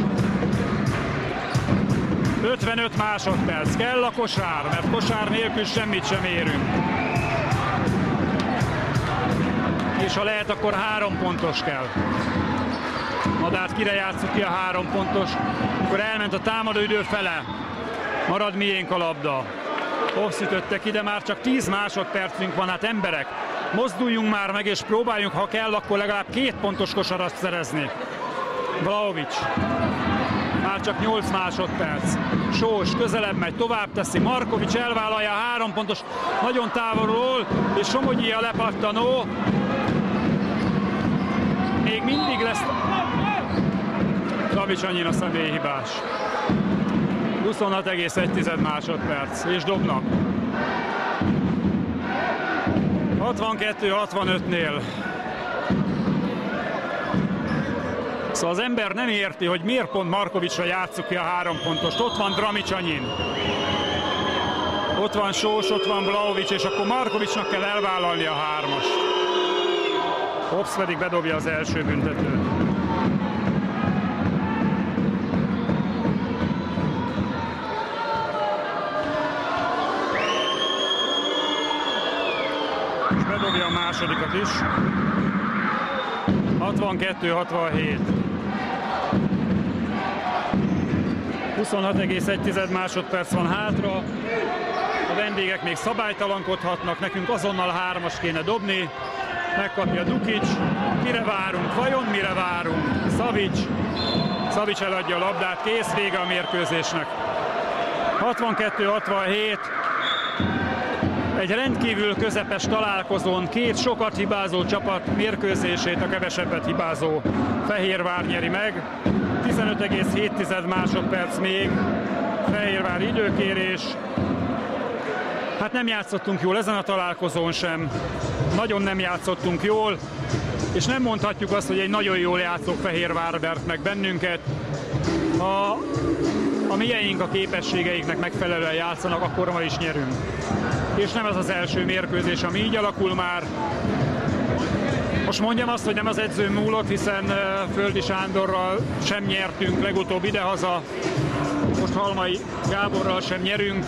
55 másodperc, kell a kosár, mert kosár nélkül semmit sem érünk. És ha lehet, akkor 3 pontos kell. Na de hát kire játsszuk ki a 3 pontos? Akkor elment a támadóidő fele. Marad miénk a labda. Hobbs ütötte ki, de már csak 10 másodpercünk van, hát emberek. Mozduljunk már meg, és próbáljunk, ha kell, akkor legalább 2 pontos kosarat szerezni. Vlahovics. Már csak 8 másodperc. Sós közelebb megy, tovább teszi. Markovics elvállalja a 3 pontos, nagyon távolról, és Somogyi a lepattanó. Még mindig lesz Dramicsanyin a személyhibás. 26,1 másodperc, és dobnak. 62-65-nél. Szóval az ember nem érti, hogy miért pont Markovicsra játsszuk ki a 3 pontost. Ott van Dramicsanyin. Ott van Sós, ott van Vlahovics, és akkor Markovicsnak kell elvállalni a 3-as. Hobbs pedig bedobja az első büntetőt. És bedobja a másodikat is. 62-67. 26,1 másodperc van hátra. A vendégek még szabálytalankodhatnak, nekünk azonnal 3-as kéne dobni. Megkapja Dukic. Kire várunk? Vajon mire várunk? Savic. Savic eladja a labdát, kész, vége a mérkőzésnek. 62-67. Egy rendkívül közepes találkozón 2 sokat hibázó csapat mérkőzését a kevesebbet hibázó Fehérvár nyeri meg. 15,7 másodperc még, Fehérvár időkérés. Hát nem játszottunk jól ezen a találkozón sem, nagyon nem játszottunk jól, és nem mondhatjuk azt, hogy egy nagyon jól játszó Fehérvár vert meg bennünket. A mieink a képességeiknek megfelelően játszanak, akkor ma is nyerünk. És nem ez az első mérkőzés, ami így alakul már. Most mondjam azt, hogy nem az edzőn múlott, hiszen Földi Sándorral sem nyertünk legutóbb idehaza. Most Halmai Gáborral sem nyerünk.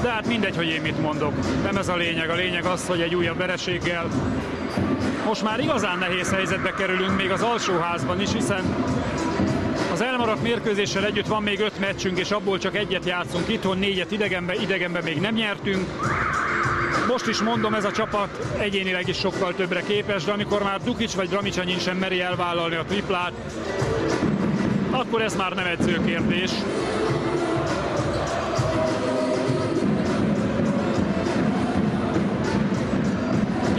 De hát mindegy, hogy én mit mondok. Nem ez a lényeg. A lényeg az, hogy egy újabb vereséggel most már igazán nehéz helyzetbe kerülünk, még az alsóházban is, hiszen az elmaradt mérkőzéssel együtt van még 5 meccsünk, és abból csak 1-et játszunk itthon, 4-et idegenben még nem nyertünk. Most is mondom, ez a csapat egyénileg is sokkal többre képes, de amikor már Dukic vagy Dramicsanyin sem meri elvállalni a triplát, akkor ez már nem edzőkérdés.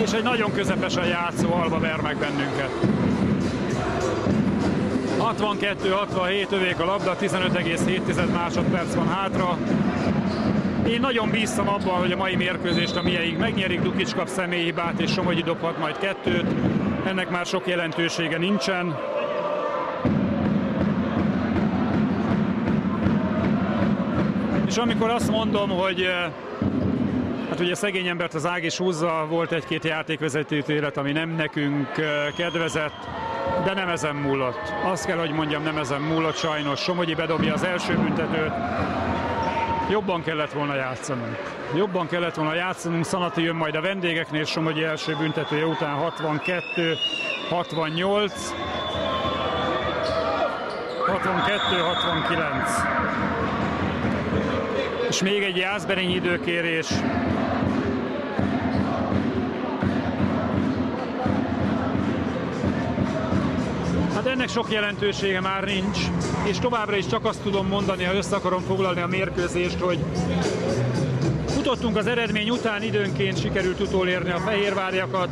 És egy nagyon közepesen játszó Alba ver meg bennünket. 62-67, övék a labda, 15,7 másodperc van hátra. Én nagyon bíztam abban, hogy a mai mérkőzést a mieink megnyerik, Dukic kap személyhibát és Somogyi dobhat majd 2-t. Ennek már sok jelentősége nincsen. És amikor azt mondom, hogy hát ugye szegény embert az ág is húzza, volt egy-két játékvezetőtélet, ami nem nekünk kedvezett, de nem ezen múlott. Azt kell, hogy mondjam, nem ezen múlott sajnos. Somogyi bedobja az első büntetőt. Jobban kellett volna játszanunk. Jobban kellett volna játszanunk. Szanati jön majd a vendégeknél, Somogyi első büntetője után 62, 68, 62, 69. És még egy Jászberényi időkérés. Hát ennek sok jelentősége már nincs, és továbbra is csak azt tudom mondani, ha össze akarom foglalni a mérkőzést, hogy futottunk az eredmény után, időnként sikerült utolérni a fehérváriakat.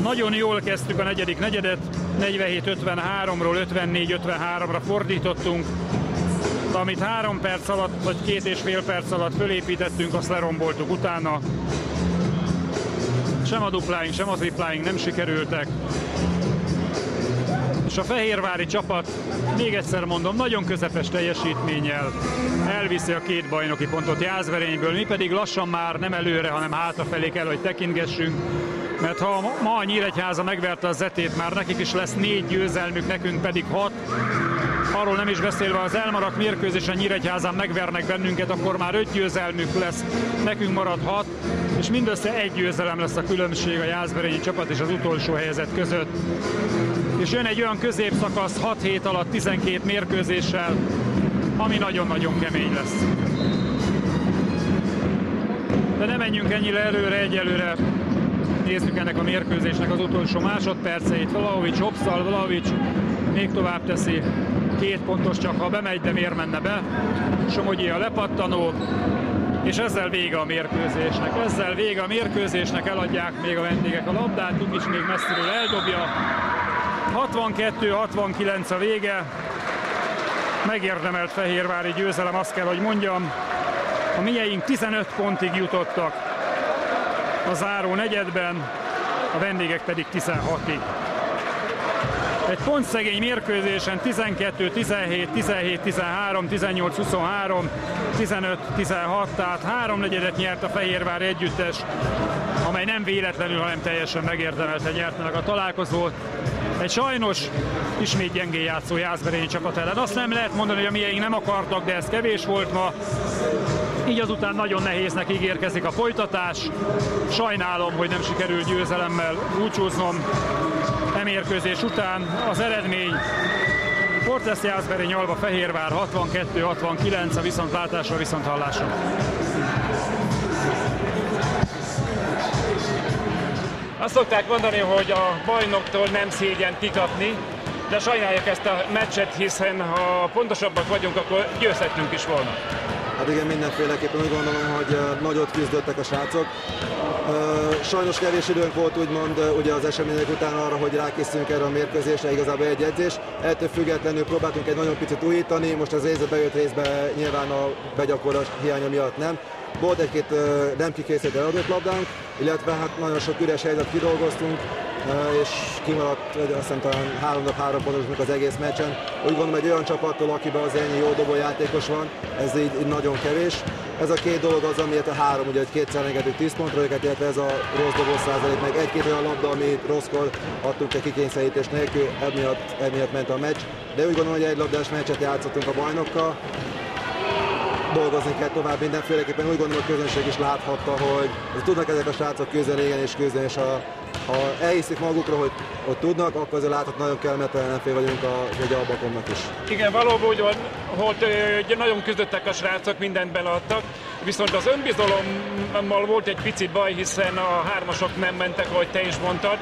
Nagyon jól kezdtük a negyedik negyedet, 47-53-ról 54-53-ra fordítottunk, amit 3 perc alatt, vagy 2,5 perc alatt fölépítettünk, azt leromboltuk utána. Sem a dupláink, sem a tripláink nem sikerültek. És a fehérvári csapat, még egyszer mondom, nagyon közepes teljesítménnyel elviszi a 2 bajnoki pontot Jászberényből, mi pedig lassan már nem előre, hanem hátrafelé kell, hogy tekintgessünk, mert ha ma a Nyíregyháza megverte a Zetét, már nekik is lesz 4 győzelmük, nekünk pedig 6. Arról nem is beszélve, az elmaradt mérkőzésen Nyíregyházán megvernek bennünket, akkor már 5 győzelmük lesz, nekünk marad 6, és mindössze 1 győzelem lesz a különbség a jászberényi csapat és az utolsó helyezett között. És jön egy olyan középszakasz 6 hét alatt 12 mérkőzéssel, ami nagyon-nagyon kemény lesz. De nem menjünk ennyire előre, egyelőre nézzük ennek a mérkőzésnek az utolsó másodperceit. Vlahovics hopszal, Vlahovics még tovább teszi, 2 pontos csak, ha bemegy, de miért menne be. Somogyi a lepattanó, és ezzel vége a mérkőzésnek. Ezzel vége a mérkőzésnek, eladják még a vendégek a labdát, Dukics még messziről eldobja. 62-69 a vége. Megérdemelt fehérvári győzelem, azt kell, hogy mondjam. A mieink 15 pontig jutottak a záró negyedben, a vendégek pedig 16-ig. Egy pontszegény mérkőzésen 12-17, 17-13, 18-23, 15-16, tehát 3 negyedet nyert a fehérvári együttes, amely nem véletlenül, hanem teljesen megérdemelte nyerte meg a találkozót. Egy sajnos ismét gyengén játszó jászberényi csapat ellen. Azt nem lehet mondani, hogy a mieink nem akartak, de ez kevés volt ma. Így azután nagyon nehéznek ígérkezik a folytatás. Sajnálom, hogy nem sikerült győzelemmel búcsúznom e mérkőzés után. Az eredmény Fortesz Jászberény, Alba Fehérvár 62-69, a viszontlátásra, viszonthallásra. Azt szokták mondani, hogy a bajnoktól nem szégyen kikapni, de sajnáljuk ezt a meccset, hiszen ha pontosabbak vagyunk, akkor győzhetünk is volna. Hát igen, mindenféleképpen úgy gondolom, hogy nagyot küzdöttek a srácok. Sajnos kevés időnk volt úgymond ugye az események után arra, hogy rákészülünk erre a mérkőzésre, igazából egy edzés. Ettől függetlenül próbáltunk egy nagyon picit újítani, most az bejött részbe nyilván a begyakorlás hiánya miatt nem. Volt egy-két nem kikészített eladott labdánk, illetve hát nagyon sok üres helyzet kidolgoztunk, és kimaradt azt hiszem talán 3 pontos az egész meccsen. Úgy gondolom, egy olyan csapattól, akiben az ennyi jó dobójátékos van, ez így nagyon kevés. Ez a 2 dolog az, amiért a 3, ugye, hogy 2-szer engedünk 10 pontra őket, illetve ez a rossz dobó százalék, meg 1-2 olyan labda, amit rosszkor adtunk egy kikényszerítés nélkül, emiatt ment a meccs. De úgy gondolom, hogy egy labdás meccset játszottunk a bajnokkal. Dolgozni kell tovább mindenféleképpen, úgy gondolom, hogy a közönség is láthatta, hogy tudnak ezek a srácok küzdeni, igen, és küzdeni, és ha elhiszik magukra, hogy tudnak, akkor azért láthat, nagyon kellemetlen fél vagyunk a Albakomnak is. Igen, valóban úgy volt, nagyon küzdöttek a srácok, mindent beleadtak, viszont az önbizalommal volt egy pici baj, hiszen a 3-asok nem mentek, ahogy te is mondtad.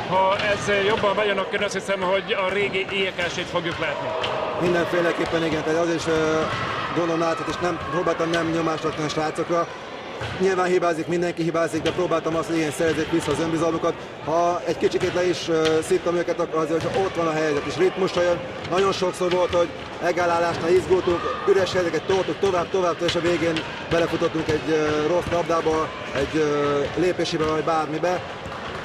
Ha ez jobban bejön, akkor azt hiszem, hogy a régi IEK-sét fogjuk látni. Mindenféleképpen igen, tehát az is gondolom láthat, és próbáltam nem nyomást adni a srácokra. Nyilván hibázik, mindenki hibázik, de próbáltam azt, hogy ilyen szerezzék vissza az önbizalmukat. Ha egy kicsikét le is szívtam őket, akkor azért, hogy ott van a helyzet, és ritmusra jön. Nagyon sokszor volt, hogy megállásnál izgultunk, üres helyzeteket toltuk tovább, és a végén belefutottunk egy rossz labdába, egy lépésébe vagy bármibe.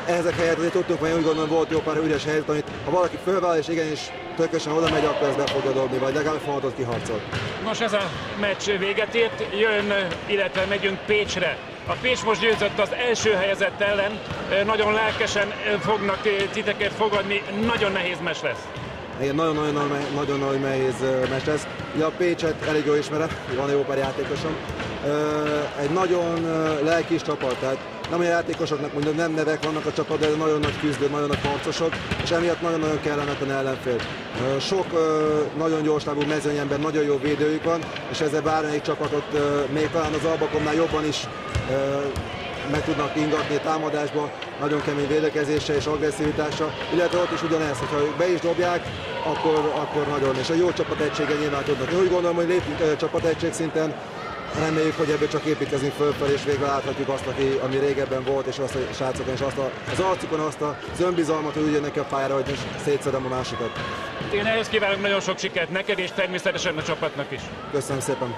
Ezek helyett azért tudtunk, mert úgy gondolom volt jó pár üres helyzet, amit ha valaki fölvállal és igenis tökéletesen oda megy, akkor ezt be fogja dobni, vagy legalább folyamatot kiharcol. Nos, ez a meccs véget ért, illetve megyünk Pécsre. A Pécs most győzött az első helyezett ellen, nagyon lelkesen fognak titeket fogadni, nagyon nehéz meccs lesz. Igen, nagyon nehéz meccs ez. Ja, a Pécset elég jól ismerem, van jó pár játékosom. Egy nagyon lelkis csapat, tehát nem a játékosoknak mondjuk nem nevek vannak a csapatban, de nagyon nagy küzdő, nagyon nagy harcosok, és emiatt nagyon-nagyon kellemetlen ellenfél. Sok nagyon gyorslábú mezőnyember, nagyon jó védőjük van, és ezzel bármelyik csapatot még talán az Albakomnál jobban is meg tudnak ingatni támadásba, nagyon kemény védekezéssel és agresszivitással, illetve ott is ugyanez, hogyha be is dobják, akkor nagyon, és a jó csapategysége nyilván tudnak. Én úgy gondolom, hogy lépjünk csapategység szinten, reméljük, hogy ebből csak építkezünk fölfelé, és végre láthatjuk azt, ami régebben volt, és azt a srácokon, és azt az arcukon azt az önbizalmat, hogy úgy jönnek ki a pályára, hogy most szétszedem a másikat. Én ehhez kívánok nagyon sok sikert neked, és természetesen a csapatnak is. Köszönöm szépen!